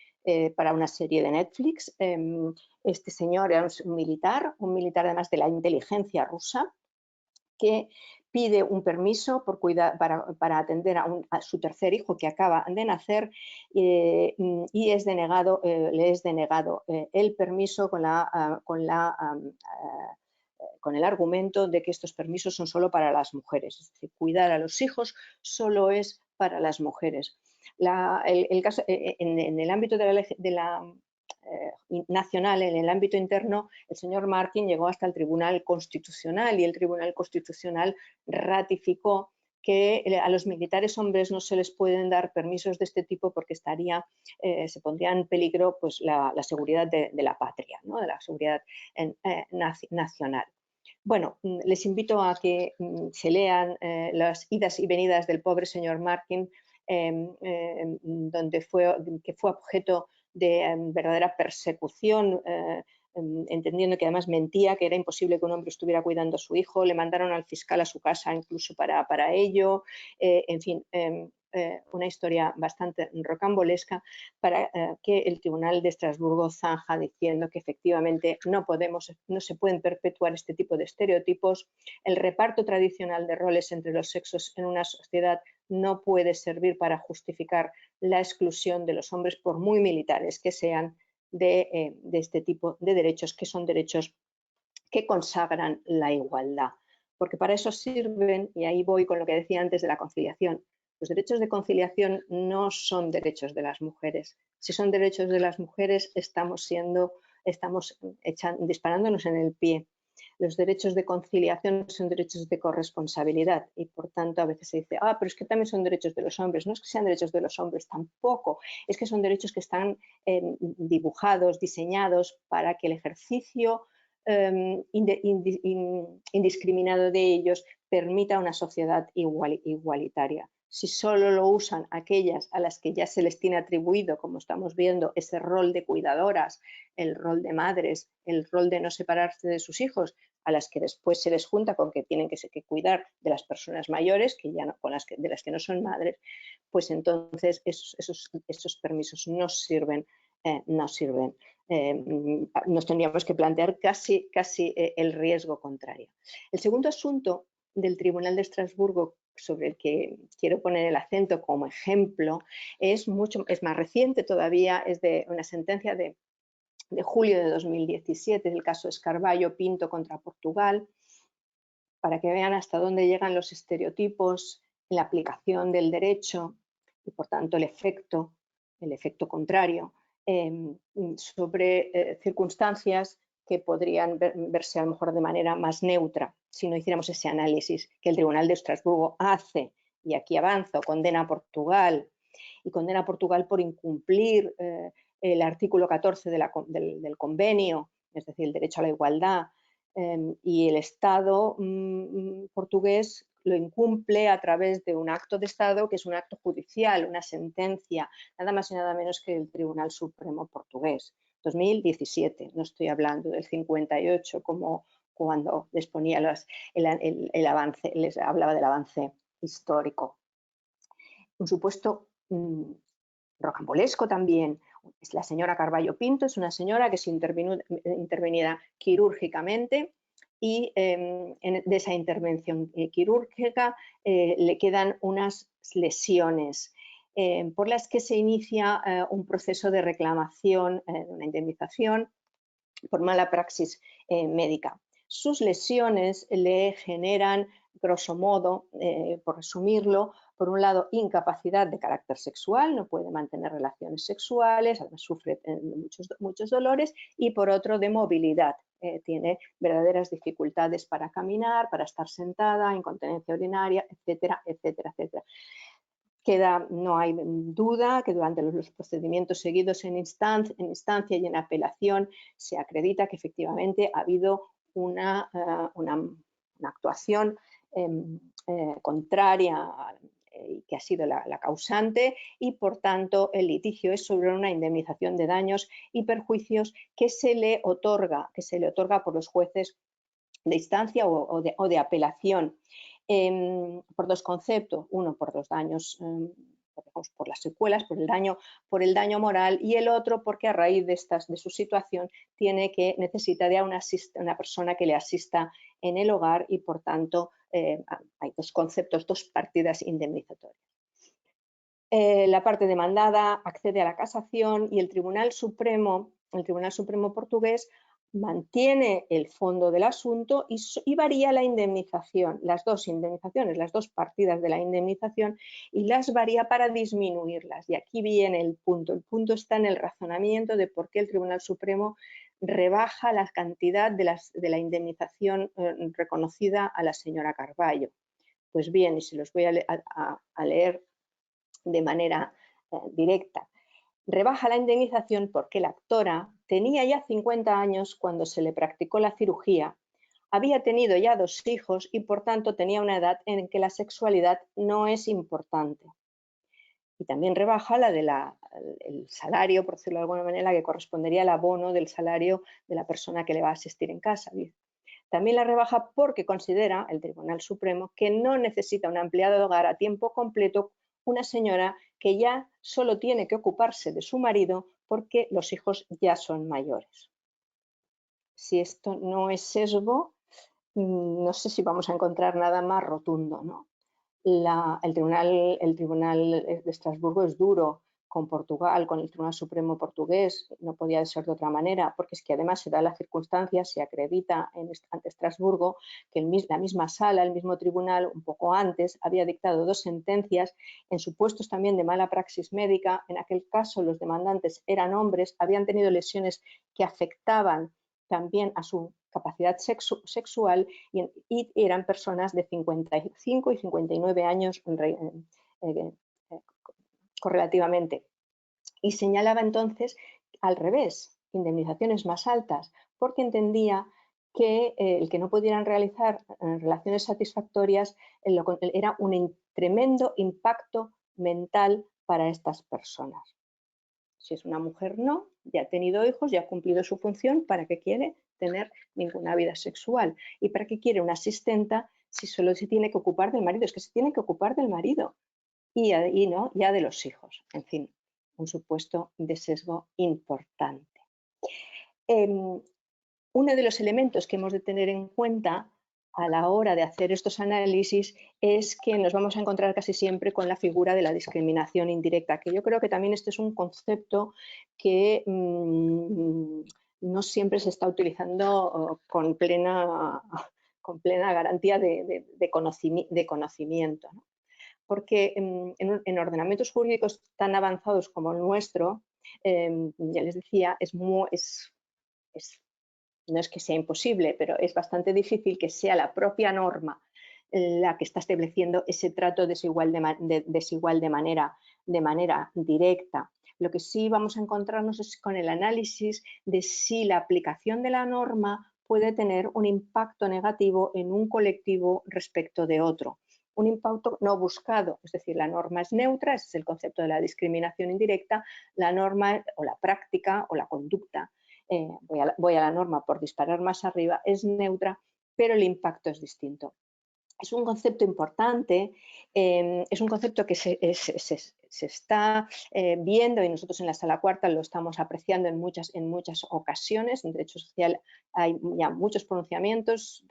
para una serie de Netflix. Este señor era un militar además de la inteligencia rusa, que pide un permiso para atender a su tercer hijo que acaba de nacer y le es denegado el permiso con el argumento de que estos permisos son solo para las mujeres, es decir, cuidar a los hijos solo es para las mujeres. El caso, en el ámbito de la nacional, en el ámbito interno, el señor Martin llegó hasta el Tribunal Constitucional y el Tribunal Constitucional ratificó que a los militares hombres no se les pueden dar permisos de este tipo porque se pondría en peligro pues, la seguridad de la patria, ¿no?, de la seguridad nacional. Bueno, les invito a que se lean las idas y venidas del pobre señor Martin, que fue objeto de verdadera persecución entendiendo que además mentía, que era imposible que un hombre estuviera cuidando a su hijo, le mandaron al fiscal a su casa incluso para ello, en fin, una historia bastante rocambolesca para que el Tribunal de Estrasburgo zanja diciendo que efectivamente no se pueden perpetuar este tipo de estereotipos. El reparto tradicional de roles entre los sexos en una sociedad no puede servir para justificar la exclusión de los hombres, por muy militares que sean, de este tipo de derechos, que son derechos que consagran la igualdad. Porque para eso sirven, y ahí voy con lo que decía antes de la conciliación, los derechos de conciliación no son derechos de las mujeres. Si son derechos de las mujeres, estamos disparándonos en el pie. Los derechos de conciliación son derechos de corresponsabilidad y, por tanto, a veces se dice, pero es que también son derechos de los hombres. No es que sean derechos de los hombres tampoco, es que son derechos que están dibujados, diseñados para que el ejercicio indiscriminado de ellos permita una sociedad igualitaria. Si solo lo usan aquellas a las que ya se les tiene atribuido, como estamos viendo, ese rol de cuidadoras, el rol de madres, el rol de no separarse de sus hijos, a las que después se les junta con que tienen que cuidar de las personas mayores, que ya no, de las que no son madres, pues entonces esos permisos no sirven. Nos tendríamos que plantear casi el riesgo contrario. El segundo asunto del Tribunal de Estrasburgo sobre el que quiero poner el acento como ejemplo es más reciente todavía, es de una sentencia de julio de 2017, del caso Escarballo Pinto contra Portugal, para que vean hasta dónde llegan los estereotipos en la aplicación del derecho y, por tanto, el efecto contrario sobre circunstancias que podrían verse a lo mejor de manera más neutra si no hiciéramos ese análisis que el Tribunal de Estrasburgo hace, y aquí avanzo, condena a Portugal, y condena a Portugal por incumplir el artículo 14 del convenio, es decir, el derecho a la igualdad, y el Estado portugués lo incumple a través de un acto de Estado que es un acto judicial, una sentencia, nada más y nada menos que el Tribunal Supremo portugués. 2017, no estoy hablando del 58 como cuando les ponía el avance, les hablaba del avance histórico. Un supuesto rocambolesco también es la señora Carballo Pinto, es una señora que es intervenida quirúrgicamente y de esa intervención quirúrgica le quedan unas lesiones por las que se inicia un proceso de reclamación de una indemnización por mala praxis médica. Sus lesiones le generan, grosso modo, por resumirlo, por un lado, incapacidad de carácter sexual, no puede mantener relaciones sexuales, además sufre muchos dolores, y por otro, de movilidad. Tiene verdaderas dificultades para caminar, para estar sentada, incontinencia urinaria, etcétera, etcétera, etcétera. No hay duda que durante los procedimientos seguidos en instancia y en apelación se acredita que efectivamente ha habido una actuación contraria que ha sido la causante, y por tanto el litigio es sobre una indemnización de daños y perjuicios que se le otorga por los jueces de instancia o de apelación. Por dos conceptos, uno por los daños, por las secuelas, por el daño moral, y el otro porque a raíz de su situación necesita de una persona que le asista en el hogar, y por tanto hay dos conceptos, dos partidas indemnizatorias. La parte demandada accede a la casación y el Tribunal Supremo portugués mantiene el fondo del asunto y varía la indemnización, las dos indemnizaciones, las dos partidas de la indemnización, y las varía para disminuirlas. Y aquí viene el punto. El punto está en el razonamiento de por qué el Tribunal Supremo rebaja la cantidad de la indemnización reconocida a la señora Carballo. Pues bien, y se los voy a leer de manera directa. Rebaja la indemnización porque la actora tenía ya 50 años cuando se le practicó la cirugía, había tenido ya 2 hijos y por tanto tenía una edad en que la sexualidad no es importante. y también rebaja la del salario, por decirlo de alguna manera, que correspondería al abono del salario de la persona que le va a asistir en casa. También la rebaja porque considera el Tribunal Supremo que no necesita una empleada de hogar a tiempo completo una señora que ya solo tiene que ocuparse de su marido porque los hijos ya son mayores. Si esto no es sesgo, no sé si vamos a encontrar nada más rotundo, ¿no? El Tribunal de Estrasburgo es duro con Portugal, con el Tribunal Supremo portugués, no podía ser de otra manera, porque es que además se da la circunstancia, se acredita ante Estrasburgo que la misma sala, el mismo tribunal, un poco antes, había dictado 2 sentencias en supuestos también de mala praxis médica. En aquel caso los demandantes eran hombres, habían tenido lesiones que afectaban también a su capacidad sexual y eran personas de 55 y 59 años correlativamente. Y señalaba entonces al revés, indemnizaciones más altas, porque entendía que el que no pudieran realizar relaciones satisfactorias era un tremendo impacto mental para estas personas. Si es una mujer, no, ya ha tenido hijos, ya ha cumplido su función, ¿para qué quiere tener ninguna vida sexual? ¿Y para qué quiere una asistenta si solo se tiene que ocupar del marido? Es que se tiene que ocupar del marido y no ya de los hijos. En fin, un supuesto de sesgo importante. Uno de los elementos que hemos de tener en cuenta a la hora de hacer estos análisis es que nos vamos a encontrar casi siempre con la figura de la discriminación indirecta, que yo creo que también este es un concepto que no siempre se está utilizando con plena garantía de conocimiento, ¿no? Porque en ordenamientos jurídicos tan avanzados como el nuestro, ya les decía, no es que sea imposible, pero es bastante difícil que sea la propia norma la que está estableciendo ese trato desigual de manera directa. Lo que sí vamos a encontrarnos es con el análisis de si la aplicación de la norma puede tener un impacto negativo en un colectivo respecto de otro. Un impacto no buscado, es decir, la norma es neutra, ese es el concepto de la discriminación indirecta, la norma o la práctica o la conducta, voy a la norma por disparar más arriba, es neutra, pero el impacto es distinto. Es un concepto importante, es un concepto que se está viendo y nosotros en la Sala Cuarta lo estamos apreciando en muchas ocasiones. En derecho social hay ya muchos pronunciamientos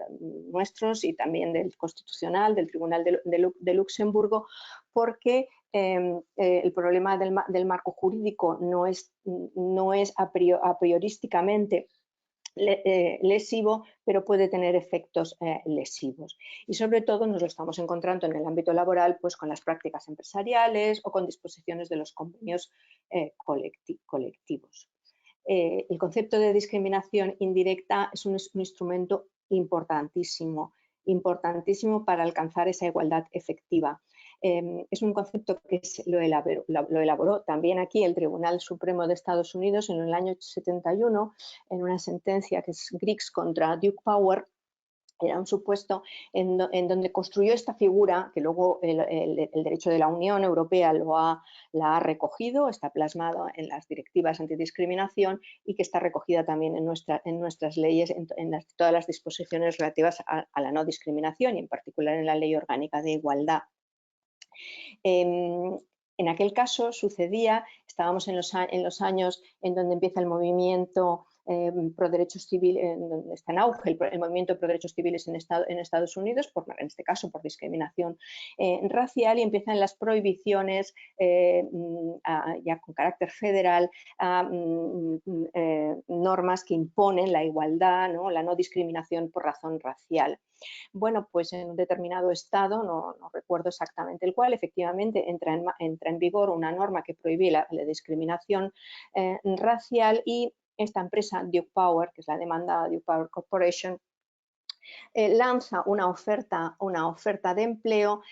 nuestros y también del Constitucional, del Tribunal de Luxemburgo, porque el problema del marco jurídico no es a priorísticamente lesivo, pero puede tener efectos lesivos. Y sobre todo nos lo estamos encontrando en el ámbito laboral, pues con las prácticas empresariales o con disposiciones de los convenios colectivos. El concepto de discriminación indirecta es un instrumento importantísimo para alcanzar esa igualdad efectiva. Es un concepto que lo elaboró también aquí el Tribunal Supremo de Estados Unidos en el año 71 en una sentencia que es Griggs contra Duke Power. Era un supuesto en donde construyó esta figura que luego el derecho de la Unión Europea la ha recogido, está plasmado en las directivas antidiscriminación y que está recogida también en nuestras leyes, en todas las disposiciones relativas a la no discriminación y en particular en la Ley Orgánica de Igualdad. En aquel caso sucedía, estábamos en los años en donde empieza el movimiento pro derechos civiles, donde está en auge el movimiento pro derechos civiles en Estados Unidos, en este caso por discriminación racial, y empiezan las prohibiciones ya con carácter federal a normas que imponen la igualdad, ¿no? La no discriminación por razón racial. Bueno, pues en un determinado estado, no recuerdo exactamente el cual, efectivamente entra en vigor una norma que prohíbe la discriminación racial y esta empresa, Duke Power, que es la demanda Duke Power Corporation, lanza una oferta de empleo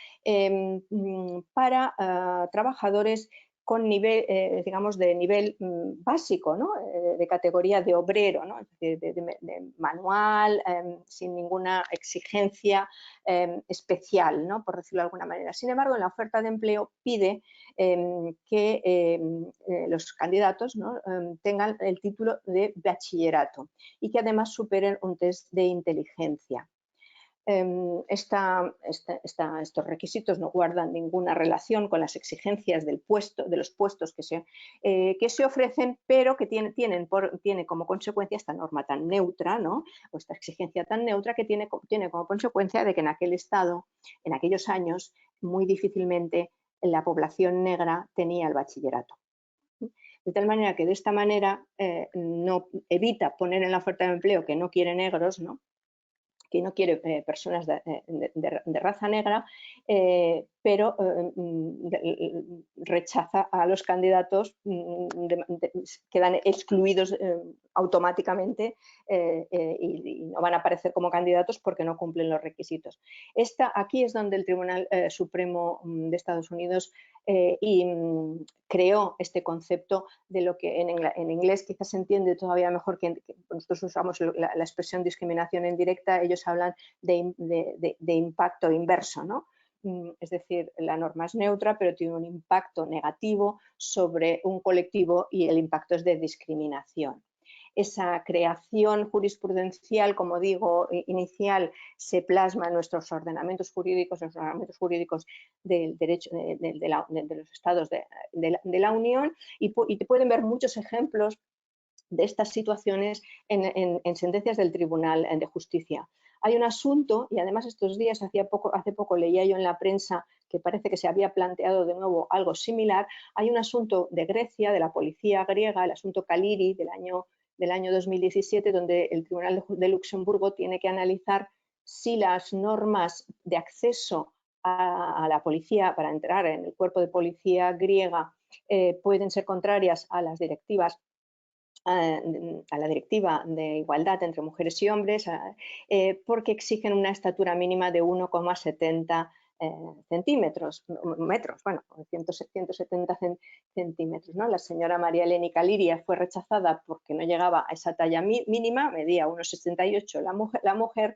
para trabajadores con nivel, digamos, de nivel básico, ¿no? De categoría de obrero, ¿no? de manual, sin ninguna exigencia especial, ¿no? Por decirlo de alguna manera. Sin embargo, en la oferta de empleo pide que los candidatos, ¿no? Tengan el título de bachillerato y que además superen un test de inteligencia. Estos requisitos no guardan ninguna relación con las exigencias del puesto, de los puestos que se ofrecen, pero que tiene como consecuencia esta norma tan neutra, ¿no? O esta exigencia tan neutra que tiene como consecuencia de que en aquel estado, en aquellos años, muy difícilmente la población negra tenía el bachillerato. De tal manera que de esta manera no evita poner en la oferta de empleo que no quiere negros, ¿no? Que no quiere personas de raza negra, pero rechaza a los candidatos, quedan excluidos automáticamente y no van a aparecer como candidatos porque no cumplen los requisitos. Aquí es donde el Tribunal Supremo de Estados Unidos creó este concepto de lo que en inglés quizás se entiende todavía mejor que nosotros usamos la expresión discriminación indirecta, ellos hablan de impacto inverso, ¿no? Es decir, la norma es neutra, pero tiene un impacto negativo sobre un colectivo y el impacto es de discriminación. Esa creación jurisprudencial, como digo, inicial, se plasma en nuestros ordenamientos jurídicos, del derecho de los estados de la Unión y pueden ver muchos ejemplos de estas situaciones en sentencias del Tribunal de Justicia. Hay un asunto, y además estos días, hace poco leía yo en la prensa que parece que se había planteado de nuevo algo similar. Hay un asunto de Grecia, de la policía griega, el asunto Kaliri del año 2017, donde el Tribunal de Luxemburgo tiene que analizar si las normas de acceso a la policía para entrar en el cuerpo de policía griega pueden ser contrarias a las directivas a la directiva de igualdad entre mujeres y hombres porque exigen una estatura mínima de 1,70 metros, bueno, 170 centímetros, ¿no? La señora María Eleni Caliria fue rechazada porque no llegaba a esa talla mínima, medía 1,68 la mujer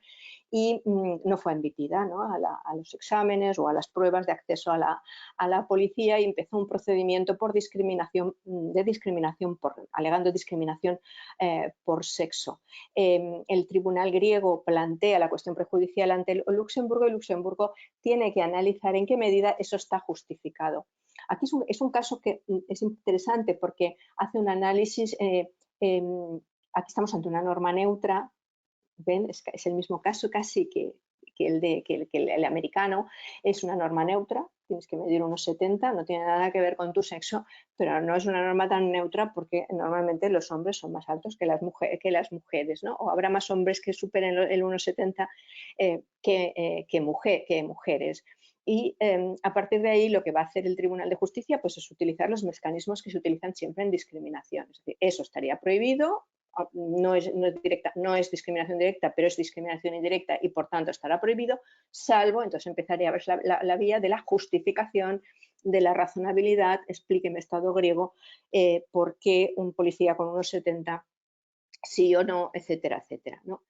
y no fue admitida, ¿no? a los exámenes o a las pruebas de acceso a la policía y empezó un procedimiento por alegando discriminación por sexo. El tribunal griego plantea la cuestión prejudicial ante Luxemburgo y Luxemburgo tiene que analizar en qué medida eso está justificado. Aquí es un caso que es interesante porque hace un análisis, aquí estamos ante una norma neutra, ¿ven? Es el mismo caso casi que el americano, es una norma neutra, tienes que medir unos 70, no tiene nada que ver con tu sexo, pero no es una norma tan neutra porque normalmente los hombres son más altos que las mujeres, ¿no? O habrá más hombres que superen el 1,70 que mujeres. Y a partir de ahí lo que va a hacer el Tribunal de Justicia pues, es utilizar los mecanismos que se utilizan siempre en discriminación. Es decir, eso estaría prohibido, no es discriminación directa, pero es discriminación indirecta y por tanto estará prohibido, salvo, entonces empezaría a ver la vía de la justificación, de la razonabilidad, explíqueme Estado griego, por qué un policía con unos 70 sí o no, etcétera, etcétera, ¿no?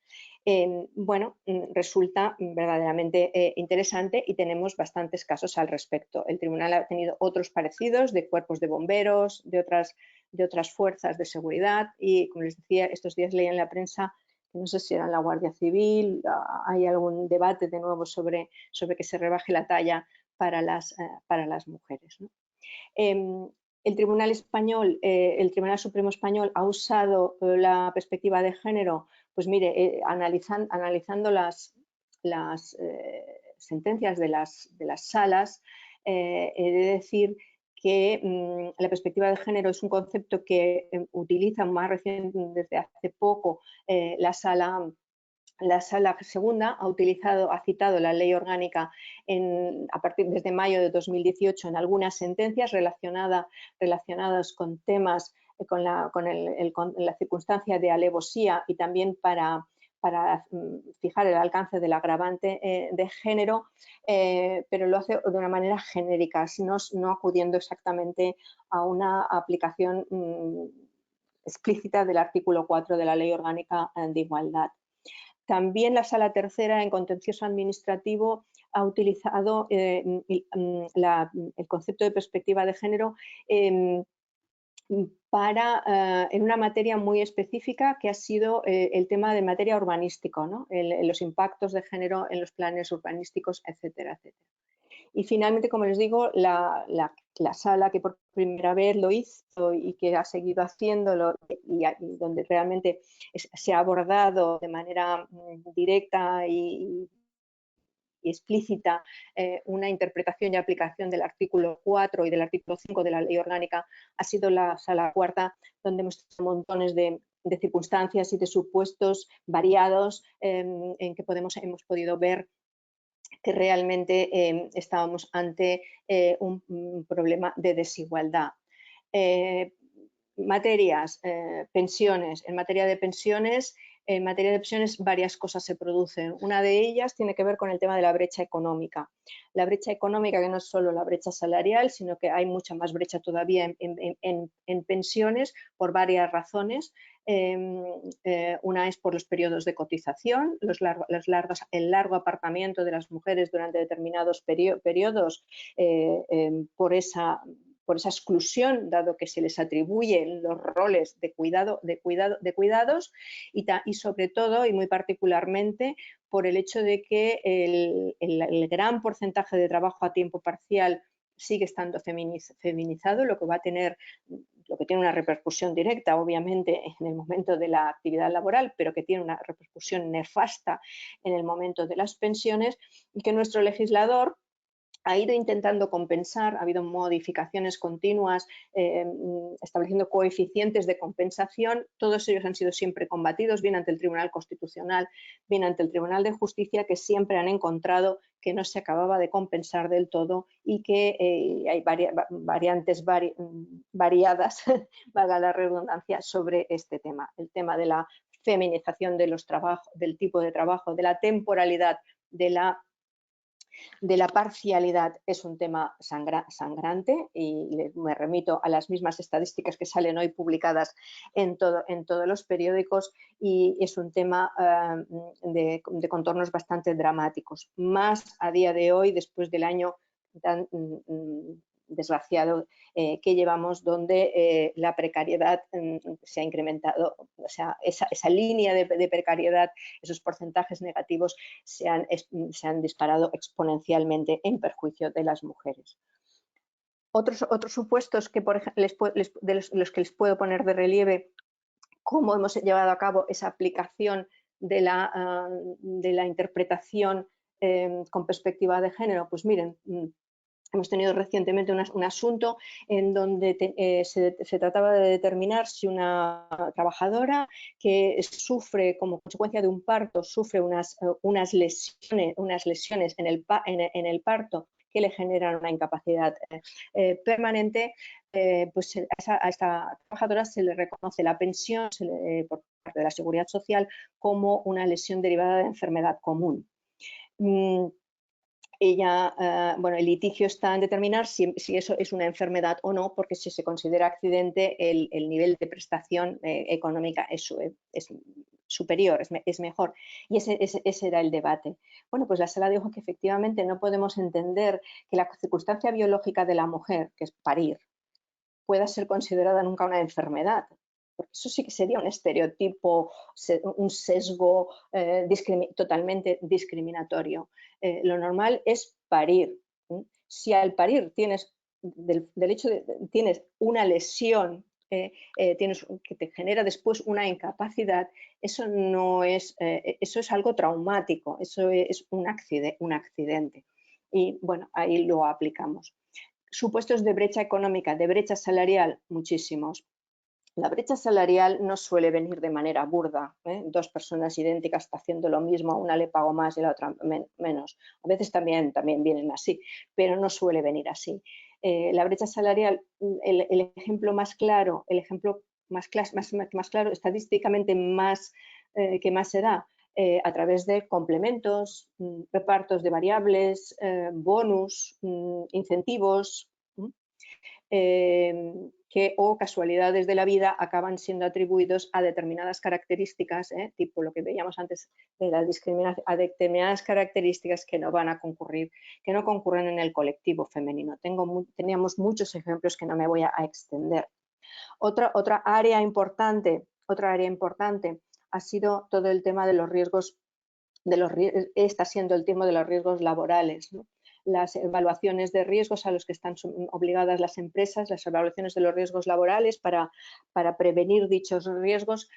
Bueno, resulta verdaderamente interesante y tenemos bastantes casos al respecto. El tribunal ha tenido otros parecidos de cuerpos de bomberos, de otras fuerzas de seguridad y, como les decía, estos días leí en la prensa, no sé si era en la Guardia Civil, hay algún debate de nuevo sobre que se rebaje la talla para las mujeres, ¿no? El Tribunal Supremo Español ha usado la perspectiva de género, pues mire, analizando las sentencias de las salas, he de decir que la perspectiva de género es un concepto que utiliza más reciente, desde hace poco, la sala segunda ha citado la ley orgánica desde mayo de 2018 en algunas sentencias relacionadas con temas, con la circunstancia de alevosía y también para fijar el alcance del agravante de género, pero lo hace de una manera genérica, no acudiendo exactamente a una aplicación explícita del artículo 4 de la Ley Orgánica de Igualdad. También la Sala Tercera en contencioso administrativo ha utilizado el concepto de perspectiva de género en una materia muy específica que ha sido el tema de materia urbanística, ¿no? Los impactos de género en los planes urbanísticos, etcétera, etcétera. Y finalmente, como les digo, la sala que por primera vez lo hizo y que ha seguido haciéndolo y donde realmente se ha abordado de manera directa y explícita una interpretación y aplicación del artículo 4 y del artículo 5 de la Ley Orgánica, ha sido la sala cuarta, donde hemos tenido montones de circunstancias y de supuestos variados en que hemos podido ver que realmente estábamos ante un problema de desigualdad. Materias, pensiones. En materia de pensiones, varias cosas se producen. Una de ellas tiene que ver con el tema de la brecha económica. La brecha económica, que no es solo la brecha salarial, sino que hay mucha más brecha todavía en pensiones por varias razones. Una es por los periodos de cotización, el largo aparcamiento de las mujeres durante determinados periodos por esa exclusión, dado que se les atribuyen los roles de cuidados y sobre todo y muy particularmente por el hecho de que el gran porcentaje de trabajo a tiempo parcial sigue estando feminizado, lo que tiene una repercusión directa, obviamente, en el momento de la actividad laboral, pero que tiene una repercusión nefasta en el momento de las pensiones, y que nuestro legislador ha ido intentando compensar, ha habido modificaciones continuas, estableciendo coeficientes de compensación. Todos ellos han sido siempre combatidos, bien ante el Tribunal Constitucional, bien ante el Tribunal de Justicia, que siempre han encontrado que no se acababa de compensar del todo y que hay variantes variadas, valga la redundancia, sobre este tema. El tema de la feminización de los trabajos, del tipo de trabajo, de la temporalidad, de la parcialidad es un tema sangrante y me remito a las mismas estadísticas que salen hoy publicadas en todos los periódicos, y es un tema de contornos bastante dramáticos, más a día de hoy después del año tan desgraciado que llevamos, donde la precariedad se ha incrementado, o sea, esa línea de precariedad, esos porcentajes negativos se han disparado exponencialmente en perjuicio de las mujeres. Otros supuestos que, por ejemplo, de los que les puedo poner de relieve cómo hemos llevado a cabo esa aplicación de la interpretación con perspectiva de género, pues miren, hemos tenido recientemente un asunto en donde se trataba de determinar si una trabajadora que sufre como consecuencia de un parto, sufre unas lesiones en el parto que le generan una incapacidad permanente, pues a esta trabajadora se le reconoce la pensión por parte de la Seguridad Social como una lesión derivada de enfermedad común. El litigio está en determinar si eso es una enfermedad o no, porque si se considera accidente, el nivel de prestación económica es superior, es mejor. Y ese era el debate. Bueno, pues la sala dijo que efectivamente no podemos entender que la circunstancia biológica de la mujer, que es parir, pueda ser considerada nunca una enfermedad. Porque eso sí que sería un estereotipo, un sesgo totalmente discriminatorio. Lo normal es parir. Si al parir tienes una lesión, que te genera después una incapacidad, eso es algo traumático, eso es un accidente. Y bueno, ahí lo aplicamos. Supuestos de brecha económica, de brecha salarial, muchísimos. La brecha salarial no suele venir de manera burda, dos personas idénticas haciendo lo mismo, una le pago más y la otra menos. A veces también vienen así, pero no suele venir así. La brecha salarial, el ejemplo más claro, estadísticamente que más se da, a través de complementos, repartos de variables, bonus, incentivos, o casualidades de la vida acaban siendo atribuidos a determinadas características, tipo lo que veíamos antes de la discriminación, a determinadas características que no van a concurrir, que no concurren en el colectivo femenino. Teníamos muchos ejemplos que no me voy a extender. Otra área importante ha sido todo el tema de los riesgos, está siendo el tema de los riesgos laborales, ¿no? Las evaluaciones de riesgos a los que están obligadas las empresas, las evaluaciones de los riesgos laborales para prevenir dichos riesgos,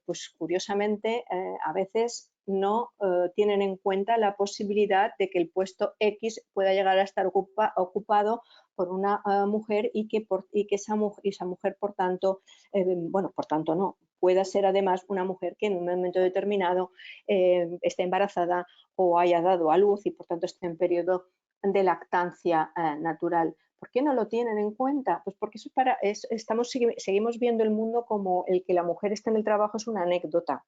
pues curiosamente a veces no tienen en cuenta la posibilidad de que el puesto X pueda llegar a estar ocupado por una mujer y que esa mujer, por tanto, pueda ser además una mujer que en un momento determinado esté embarazada o haya dado a luz y por tanto esté en periodo de lactancia natural. ¿Por qué no lo tienen en cuenta? Pues porque seguimos viendo el mundo como el que la mujer esté en el trabajo es una anécdota.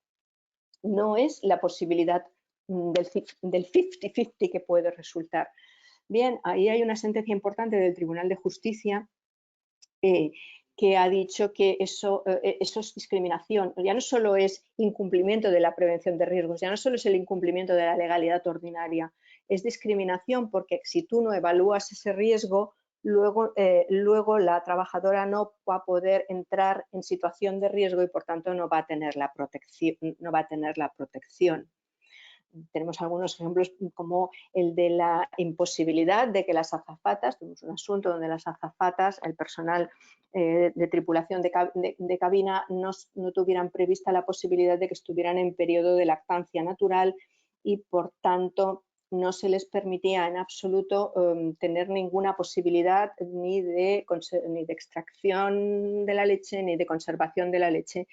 No es la posibilidad del 50-50 que puede resultar. Bien, ahí hay una sentencia importante del Tribunal de Justicia que ha dicho que eso es discriminación. Ya no solo es incumplimiento de la prevención de riesgos, ya no solo es el incumplimiento de la legalidad ordinaria, es discriminación porque si tú no evalúas ese riesgo, luego la trabajadora no va a poder entrar en situación de riesgo y por tanto no va a tener la protección. Tenemos algunos ejemplos como el de la imposibilidad de que las azafatas, tenemos un asunto donde las azafatas, el personal de tripulación de cabina no tuvieran prevista la posibilidad de que estuvieran en periodo de lactancia natural y por tanto no se les permitía en absoluto tener ninguna posibilidad ni de extracción de la leche, ni de conservación de la leche,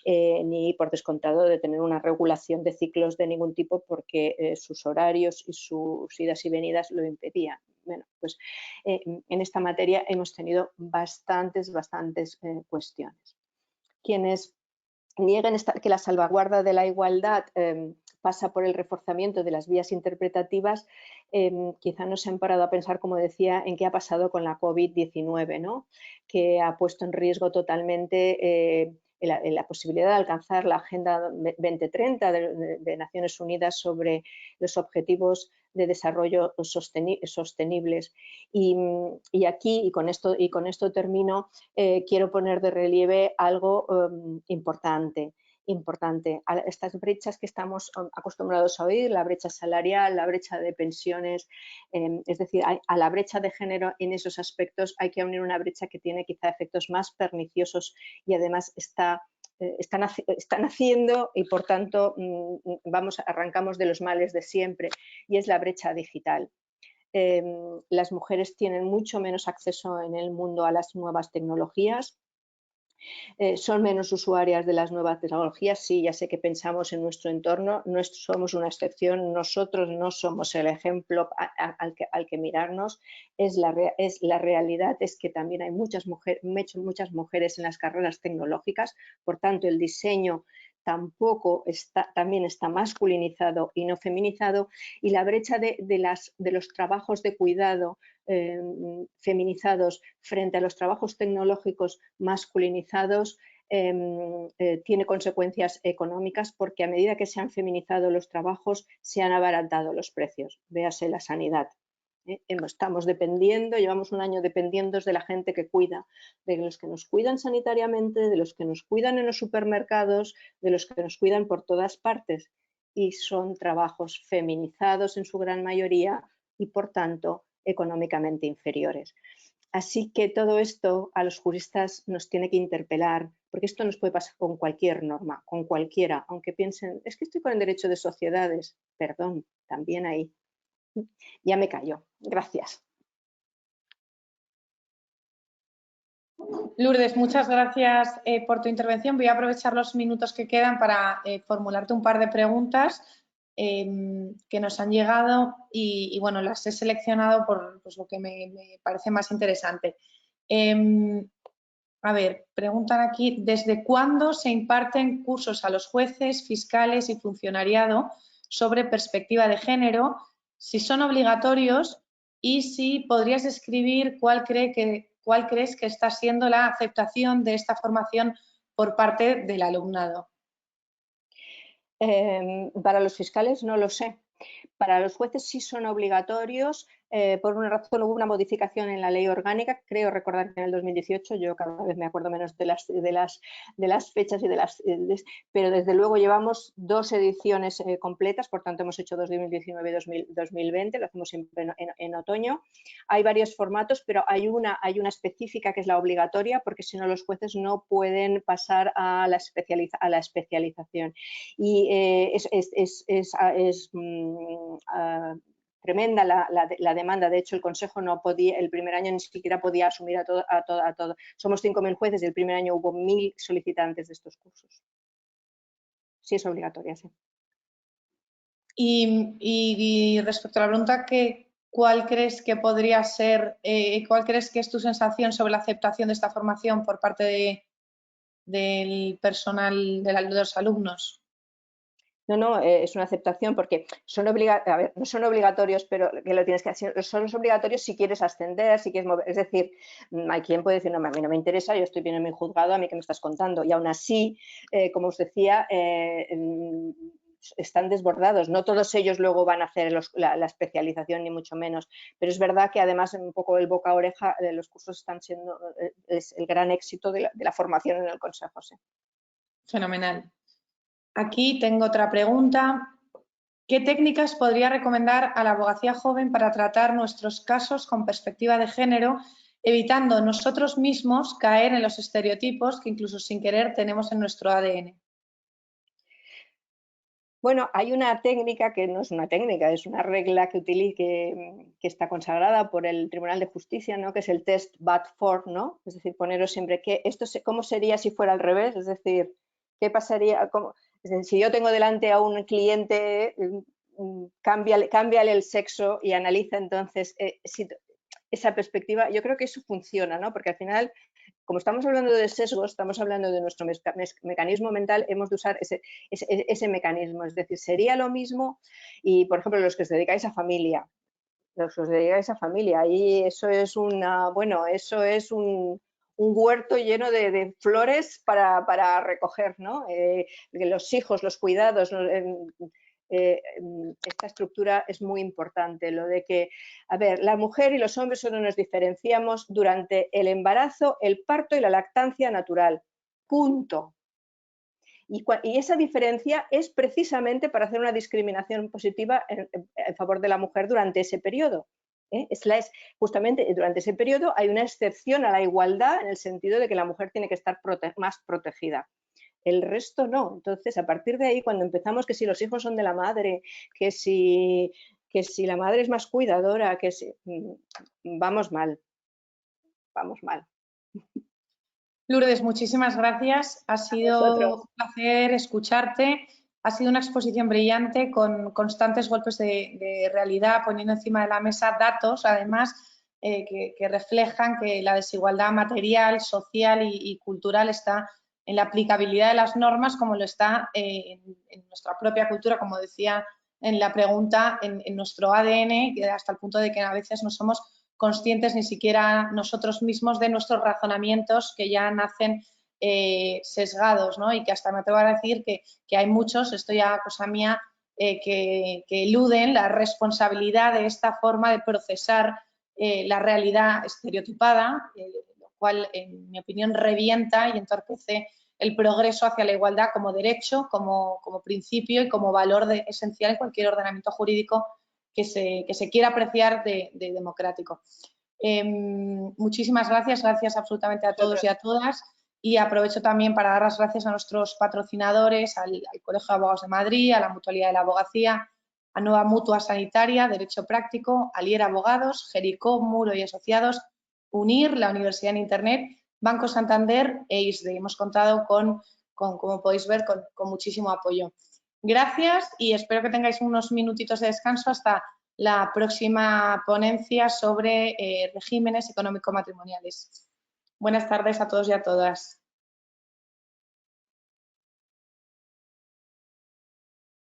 ni por descontado de tener una regulación de ciclos de ningún tipo porque sus horarios y sus idas y venidas lo impedían. Bueno, pues en esta materia hemos tenido bastantes cuestiones. Quienes nieguen que la salvaguarda de la igualdad pasa por el reforzamiento de las vías interpretativas, quizá no se han parado a pensar, como decía, en qué ha pasado con la COVID-19, ¿no? Que ha puesto en riesgo totalmente la posibilidad de alcanzar la Agenda 2030 de Naciones Unidas sobre los objetivos de desarrollo sostenibles. Y aquí, y con esto termino, quiero poner de relieve algo importante. A estas brechas que estamos acostumbrados a oír, la brecha salarial, la brecha de pensiones, es decir, a la brecha de género en esos aspectos hay que unir una brecha que tiene quizá efectos más perniciosos y además están haciendo y por tanto arrancamos de los males de siempre y es la brecha digital. Las mujeres tienen mucho menos acceso en el mundo a las nuevas tecnologías. Son menos usuarias de las nuevas tecnologías, sí, ya sé que pensamos en nuestro entorno, no somos una excepción, nosotros no somos el ejemplo al que mirarnos, la realidad es que también hay muchas mujeres en las carreras tecnológicas, por tanto el diseño también está masculinizado y no feminizado, y la brecha de los trabajos de cuidado feminizados frente a los trabajos tecnológicos masculinizados tiene consecuencias económicas porque a medida que se han feminizado los trabajos se han abaratado los precios, véase la sanidad. Estamos dependiendo, llevamos un año dependiendo de la gente que cuida, de los que nos cuidan sanitariamente, de los que nos cuidan en los supermercados, de los que nos cuidan por todas partes y son trabajos feminizados en su gran mayoría y por tanto económicamente inferiores. Así que todo esto a los juristas nos tiene que interpelar, porque esto nos puede pasar con cualquier norma, con cualquiera, aunque piensen, es que estoy con el derecho de sociedades, perdón, también ahí. Ya me callo. Gracias. Lourdes, muchas gracias por tu intervención. Voy a aprovechar los minutos que quedan para formularte un par de preguntas que nos han llegado y bueno, las he seleccionado por pues, lo que me parece más interesante. A ver, preguntan aquí, ¿desde cuándo se imparten cursos a los jueces, fiscales y funcionariado sobre perspectiva de género? Si son obligatorios y si podrías describir cuál crees que está siendo la aceptación de esta formación por parte del alumnado. Para los fiscales no lo sé. Para los jueces sí son obligatorios. Por una razón hubo una modificación en la ley orgánica, creo recordar que en el 2018, yo cada vez me acuerdo menos de las fechas pero desde luego llevamos 2 ediciones completas, por tanto hemos hecho 2019 y 2020, lo hacemos siempre en otoño. Hay varios formatos, pero hay una específica que es la obligatoria, porque si no los jueces no pueden pasar a la especialización. Y tremenda la demanda. De hecho, el Consejo no podía, el primer año ni siquiera podía asumir a todo. Somos 5.000 jueces y el primer año hubo 1.000 solicitantes de estos cursos. Sí es obligatoria, sí. Y respecto a la pregunta, ¿cuál crees que podría ser, cuál crees que es tu sensación sobre la aceptación de esta formación por parte del personal, de los alumnos? No, es una aceptación porque no son obligatorios, pero que lo tienes que hacer. Son obligatorios si quieres ascender, si quieres mover. Es decir, hay quien puede decir, no, a mí no me interesa, yo estoy bien en mi juzgado, a mí qué me estás contando. Y aún así, como os decía, están desbordados. No todos ellos luego van a hacer la especialización, ni mucho menos. Pero es verdad que además un poco el boca a oreja de los cursos están siendo es el gran éxito de la formación en el Consejo. Sí. Fenomenal. Aquí tengo otra pregunta. ¿Qué técnicas podría recomendar a la abogacía joven para tratar nuestros casos con perspectiva de género, evitando nosotros mismos caer en los estereotipos que incluso sin querer tenemos en nuestro ADN? Bueno, hay una técnica que no es una técnica, es una regla que está consagrada por el Tribunal de Justicia, ¿no? Que es el test but-for, ¿no? Es decir, poneros siempre cómo sería si fuera al revés, es decir, qué pasaría, es decir, si yo tengo delante a un cliente, cámbiale el sexo y analiza entonces esa perspectiva. Yo creo que eso funciona, ¿no? Porque al final, como estamos hablando de sesgos, estamos hablando de nuestro mecanismo mental, hemos de usar ese mecanismo. Es decir, sería lo mismo, y por ejemplo, los que os dedicáis a familia, ahí eso es un huerto lleno de flores para recoger, ¿no? Los hijos, los cuidados, esta estructura es muy importante, lo de que, a ver, la mujer y los hombres solo nos diferenciamos durante el embarazo, el parto y la lactancia natural, punto. Y esa diferencia es precisamente para hacer una discriminación positiva en favor de la mujer durante ese periodo. Justamente durante ese periodo hay una excepción a la igualdad en el sentido de que la mujer tiene que estar más protegida. El resto no. Entonces, a partir de ahí, cuando empezamos que si los hijos son de la madre, que si la madre es más cuidadora, vamos mal. Lourdes, muchísimas gracias. Ha sido un placer escucharte. Ha sido una exposición brillante con constantes golpes de realidad, poniendo encima de la mesa datos, además, que reflejan que la desigualdad material, social y cultural está en la aplicabilidad de las normas, como lo está en nuestra propia cultura, como decía en la pregunta, en nuestro ADN, hasta el punto de que a veces no somos conscientes ni siquiera nosotros mismos de nuestros razonamientos que ya nacen sesgados, ¿no? Y que hasta me atrevo a decir que hay muchos, esto ya cosa mía, que eluden la responsabilidad de esta forma de procesar la realidad estereotipada, lo cual, en mi opinión, revienta y entorpece el progreso hacia la igualdad como derecho, como principio y como valor esencial en cualquier ordenamiento jurídico que se quiera apreciar de democrático. Muchísimas gracias absolutamente a todos y a todas, y aprovecho también para dar las gracias a nuestros patrocinadores, al Colegio de Abogados de Madrid, a la Mutualidad de la Abogacía, a Nueva Mutua Sanitaria, Derecho Práctico, Alier Abogados, Jericó, Muro y Asociados, UNIR, la Universidad en Internet, Banco Santander e ISDE. Hemos contado con como podéis ver, con muchísimo apoyo. Gracias y espero que tengáis unos minutitos de descanso hasta la próxima ponencia sobre regímenes económico-matrimoniales. Buenas tardes a todos y a todas.